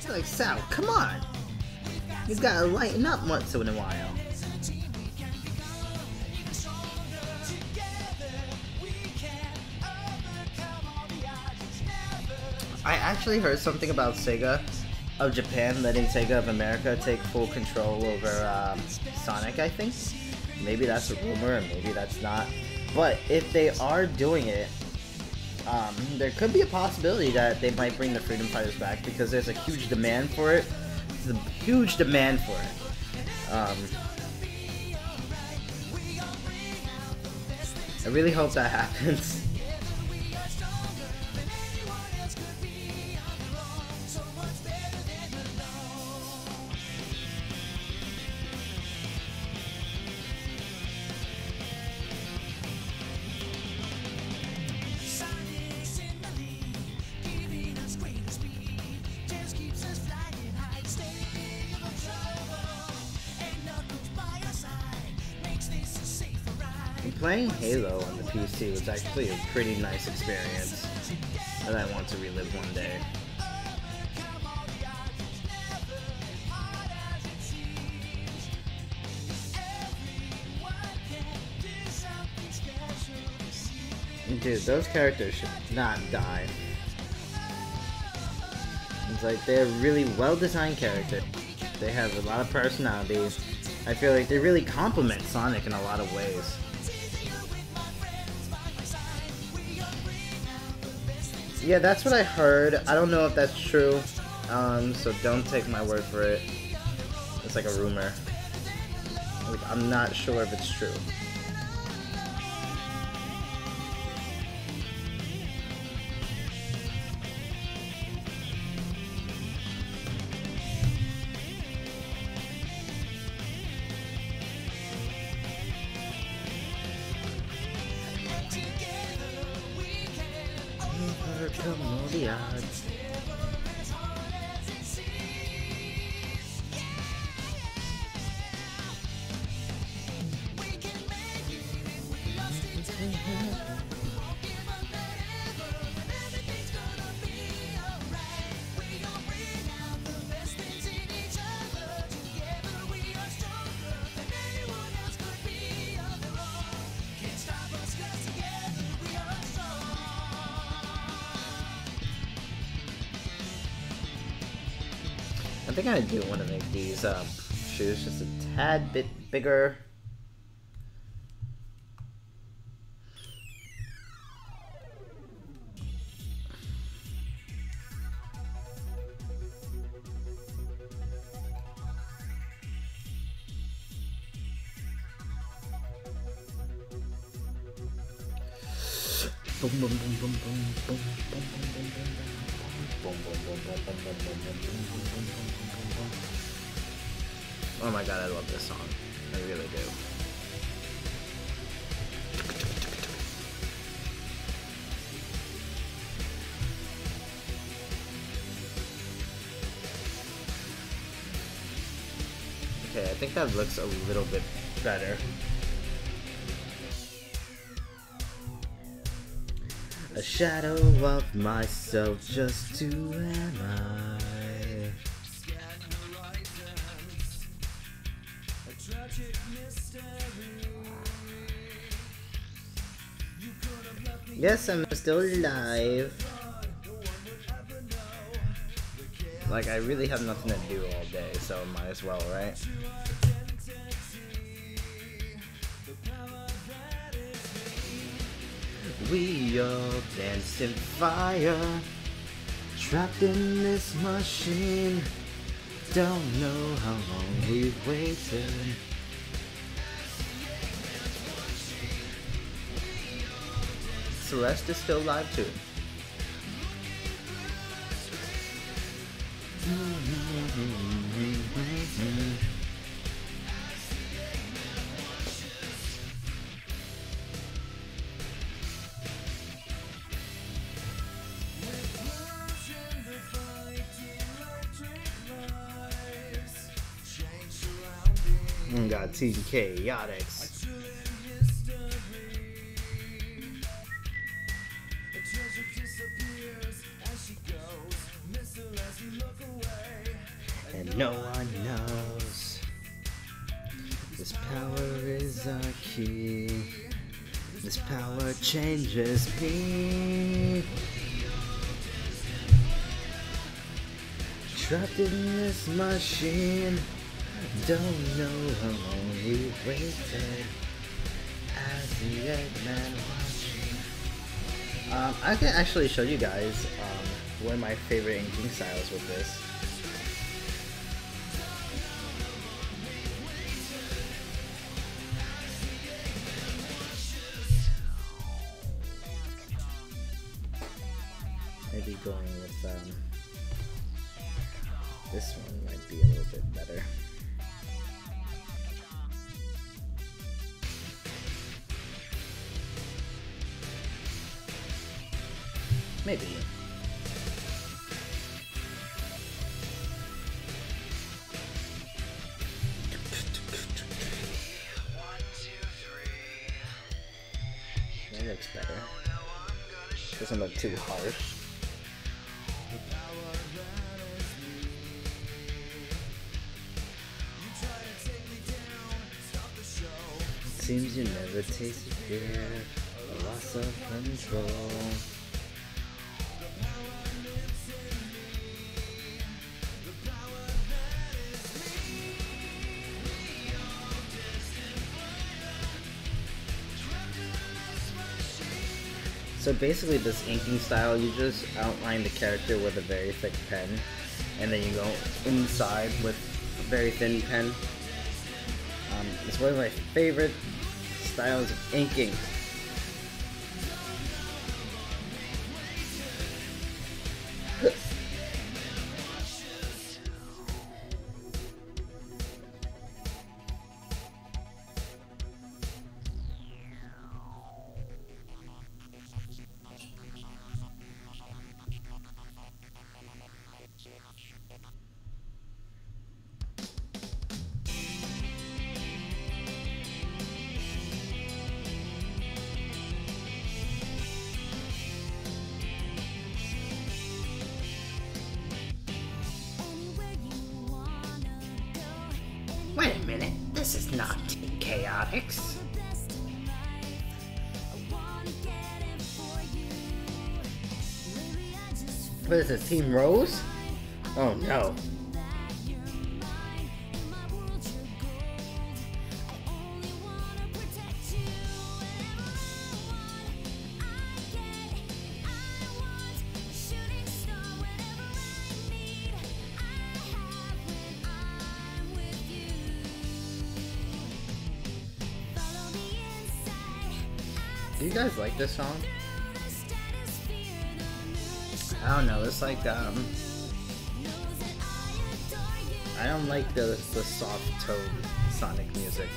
Like, Sal, come on! You gotta lighten up once in a while. I actually heard something about Sega of Japan letting Sega of America take full control over Sonic, I think. Maybe that's a rumor, or maybe that's not. But if they are doing it, there could be a possibility that they might bring the Freedom Fighters back because there's a huge demand for it. There's a huge demand for it. I really hope that happens. Playing Halo on the PC was actually a pretty nice experience that I want to relive one day. Dude, those characters should not die. It's like they're really well-designed characters. They have a lot of personality. I feel like they really complement Sonic in a lot of ways. Yeah, that's what I heard. I don't know if that's true, so don't take my word for it. It's like a rumor. Like, I'm not sure if it's true. Overcome all the odds. I think I do want to make these shoes just a tad bit bigger. Boom, boom, boom, boom, boom, boom, boom, boom, boom, boom, boom. Boom, boom, boom, boom, boom, boom, boom, boom, boom, boom, boom, boom, boom, boom. Oh my god, I love this song. I really do. Okay, I think that looks a little bit better. A shadow of myself, just who am I? Yes, I'm still alive. Like, I really have nothing to do all day, so might as well, right? We all dance in fire, trapped in this machine. Don't know how long we've waited. Celeste is still alive too. Got Team Chaotix. And no one knows. This power is our key. This power changes me. Trapped in this machine. Don't know how long we waited as the Eggman watching. I can actually show you guys one of my favorite inking styles with this. Maybe going with this one might be a little bit better. Maybe. That looks better. Doesn't look too harsh. Seems you never tasted fear, a loss of control. So So basically this inking style, you just outline the character with a very thick pen, and then you go inside with a very thin pen. It's one of my favorite styles of inking. Wait a minute, this is not Team Chaotix. What is this, Team Rose? Oh no. Do you guys like this song? I don't know, it's like, I don't like the soft tone Sonic music.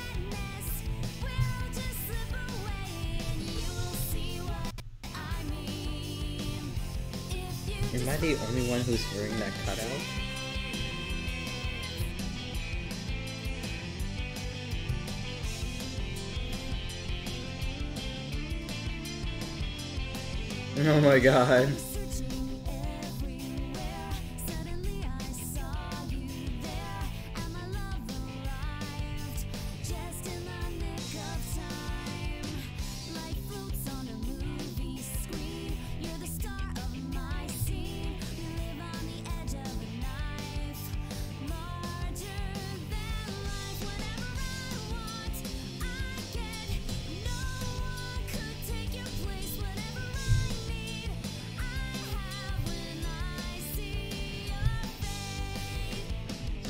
Am I the only one who's hearing that cutout? Oh my god.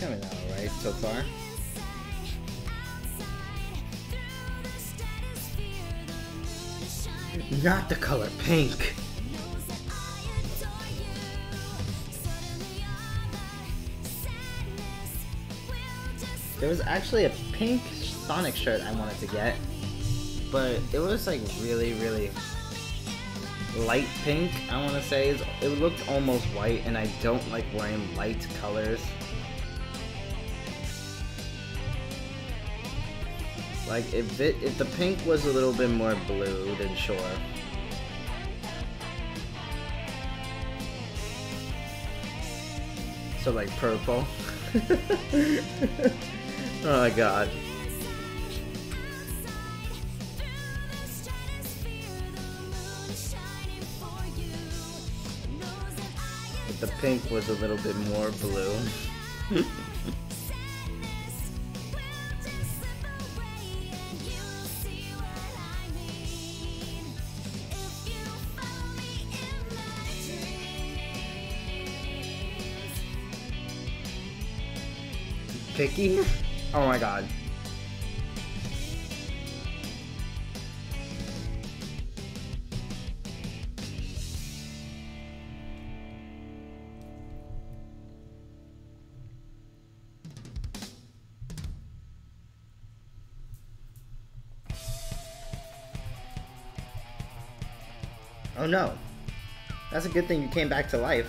Coming out alright so far. Not the color pink. There was actually a pink Sonic shirt I wanted to get, but it was like really light pink, I want to say. It looked almost white, and I don't like wearing light colors. Like, if the pink was a little bit more blue, then sure. So like purple. Oh my god. If the pink was a little bit more blue. Picky? Oh my god. Oh no. That's a good thing you came back to life.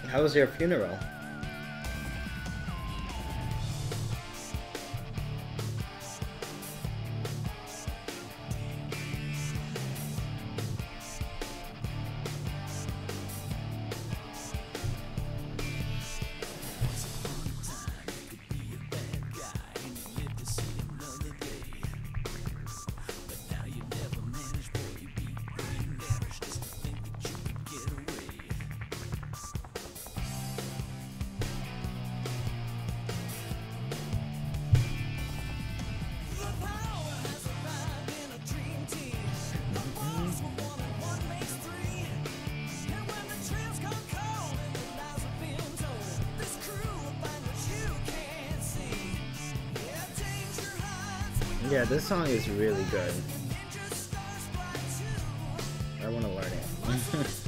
How was your funeral? Yeah, this song is really good. I want to learn it.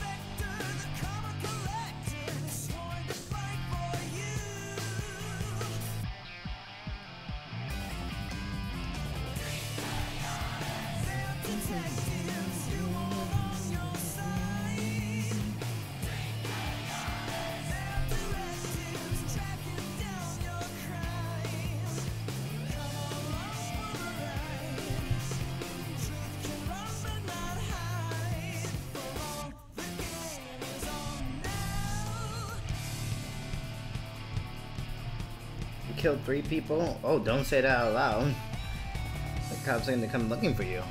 Killed 3 people? Oh, don't say that out loud. The cops are gonna come looking for you.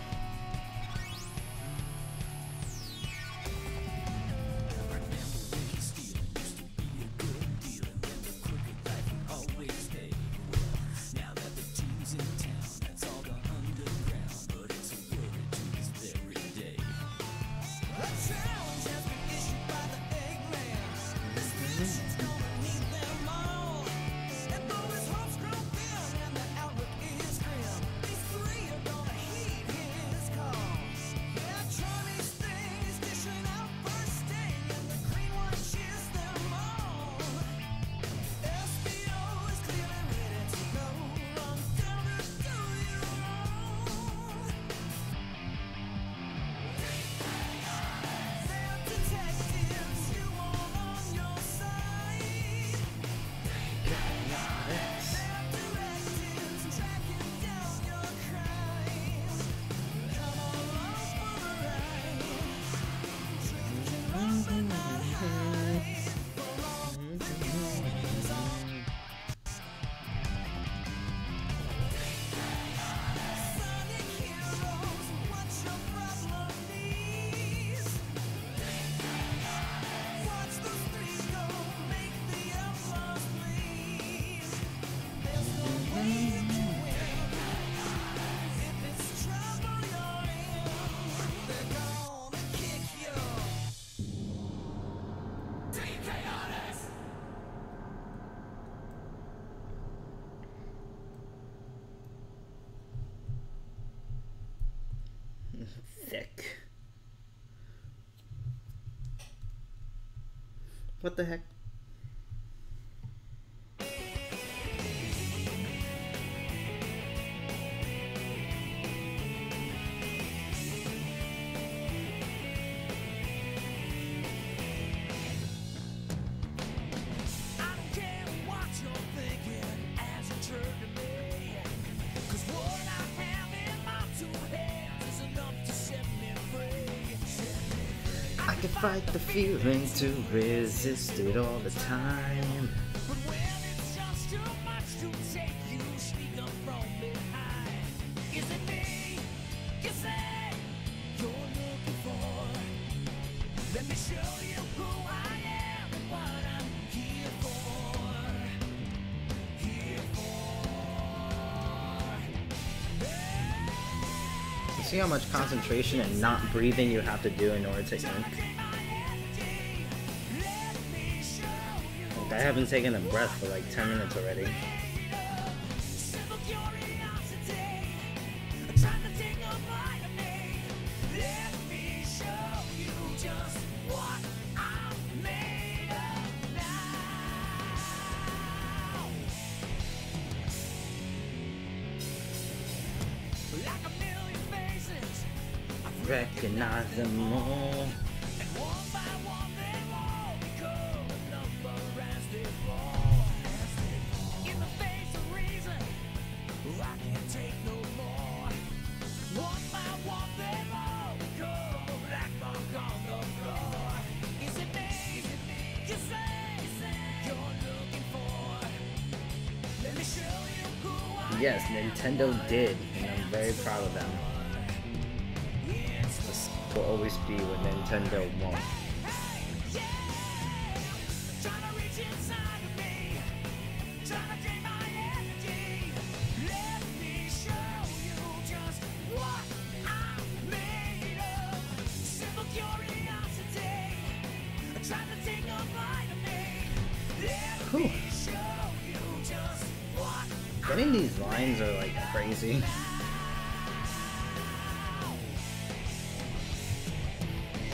Thick. What the heck? I can fight the feeling to resist it all the time. But when it's just too much to take, you sneak up from behind. Is it me you say you're looking for? Let me show you who I am and what I'm here for. Here for. You see how much concentration and not breathing you have to do in order to ink? Like, I haven't taken a breath for like 10 minutes already. Recognize them all. Yes, Nintendo did, and I'm very proud of them. This will always be what Nintendo won't. Whew. Getting these lines are like crazy.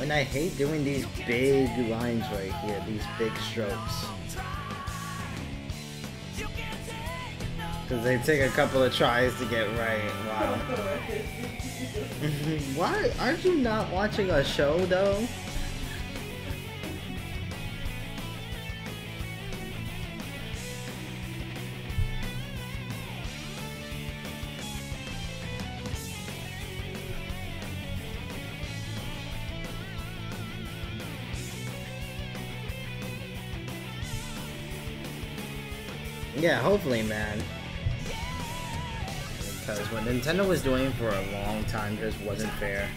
And I hate doing these big lines right here, these big strokes. Because they take a couple of tries to get right. Wow. Why? Aren't you not watching a show though? Yeah, hopefully, man. Because what Nintendo was doing for a long time just wasn't fair.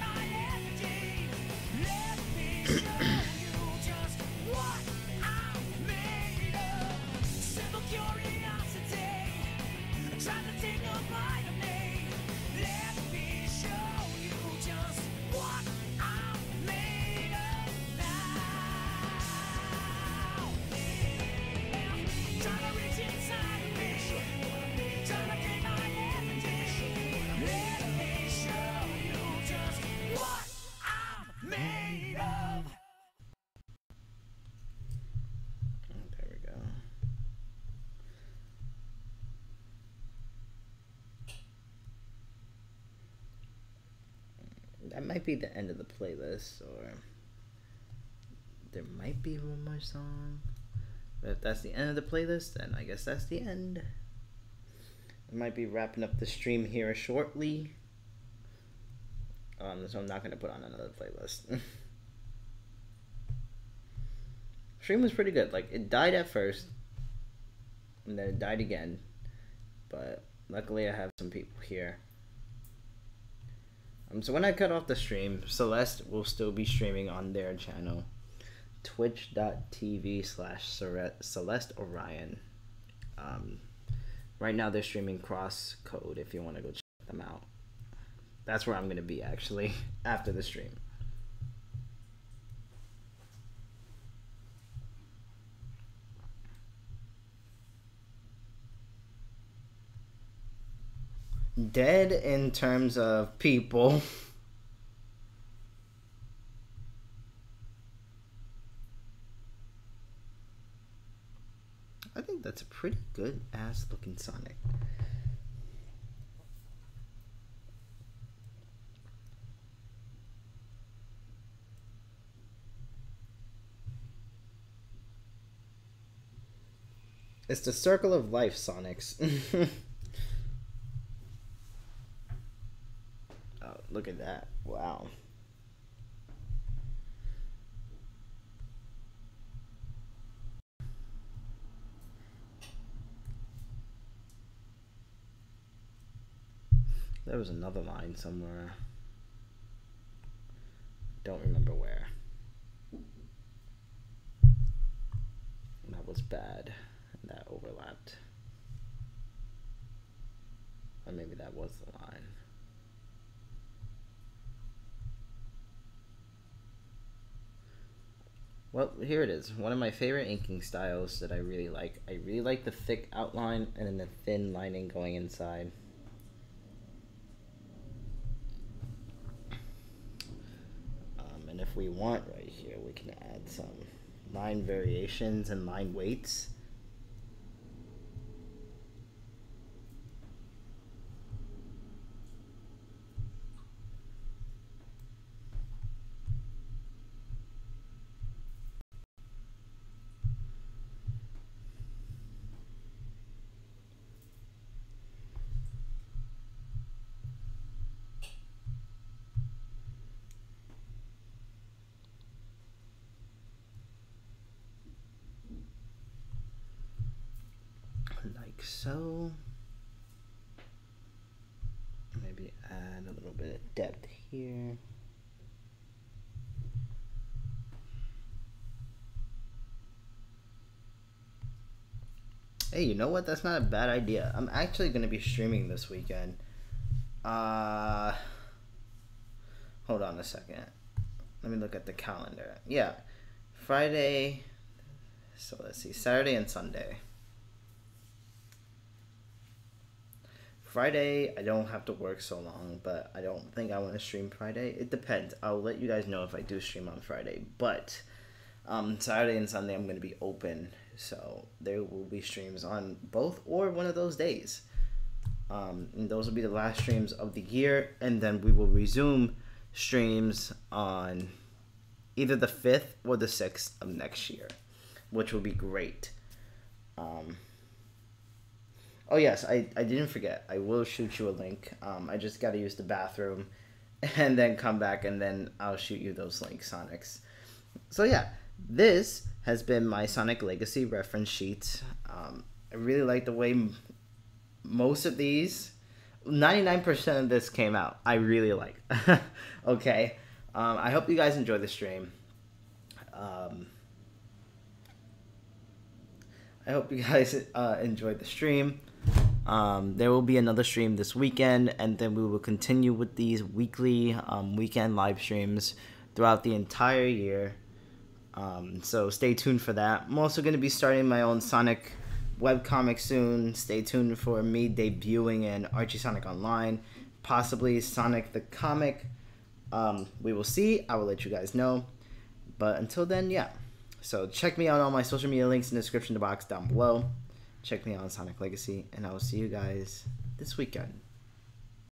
That might be the end of the playlist, or there might be one more song. But if that's the end of the playlist, then I guess that's the end. I might be wrapping up the stream here shortly. So I'm not going to put on another playlist. Stream was pretty good. Like, it died at first, and then it died again. But luckily I have some people here. So when I cut off the stream, Celeste will still be streaming on their channel, twitch.tv/Celeste Orion. Right now they're streaming Cross Code if you want to go check them out. That's where I'm going to be actually after the stream. Dead in terms of people. I think that's a pretty good ass looking Sonic. It's the circle of life, Sonics. Oh, look at that. Wow. There was another line somewhere. Don't remember where. That was bad. That overlapped. Or maybe that was the line. Well, here it is. One of my favorite inking styles that I really like. I really like the thick outline and then the thin lining going inside. And if we want right here, we can add some line variations and line weights. Like so. Maybe add a little bit of depth here. Hey, you know what? That's not a bad idea. I'm actually going to be streaming this weekend. Hold on a second. Let me look at the calendar. Yeah. Friday. So let's see. Saturday and Sunday. Friday, I don't have to work so long, but I don't think I want to stream Friday. It depends. I'll let you guys know if I do stream on Friday. But Saturday and Sunday, I'm going to be open. So there will be streams on both or one of those days. And those will be the last streams of the year. And then we will resume streams on either the 5th or the 6th of next year, which will be great. Oh yes, I didn't forget. I will shoot you a link. I just got to use the bathroom and then come back and then I'll shoot you those links, Sonics. So yeah, this has been my Sonic Legacy reference sheet. I really like the way most of these, 99% of this came out. I really like. Okay. I hope you guys enjoy the stream. I hope you guys enjoyed the stream. There will be another stream this weekend, and then we will continue with these weekly weekend live streams throughout the entire year. So stay tuned for that. I'm also going to be starting my own Sonic webcomic soon. Stay tuned for me debuting in Archie Sonic Online, possibly Sonic the Comic. We will see. I will let you guys know. But until then, yeah. So check me out on my social media links in the description box down below. Check me out on Sonic Legacy, and I will see you guys this weekend.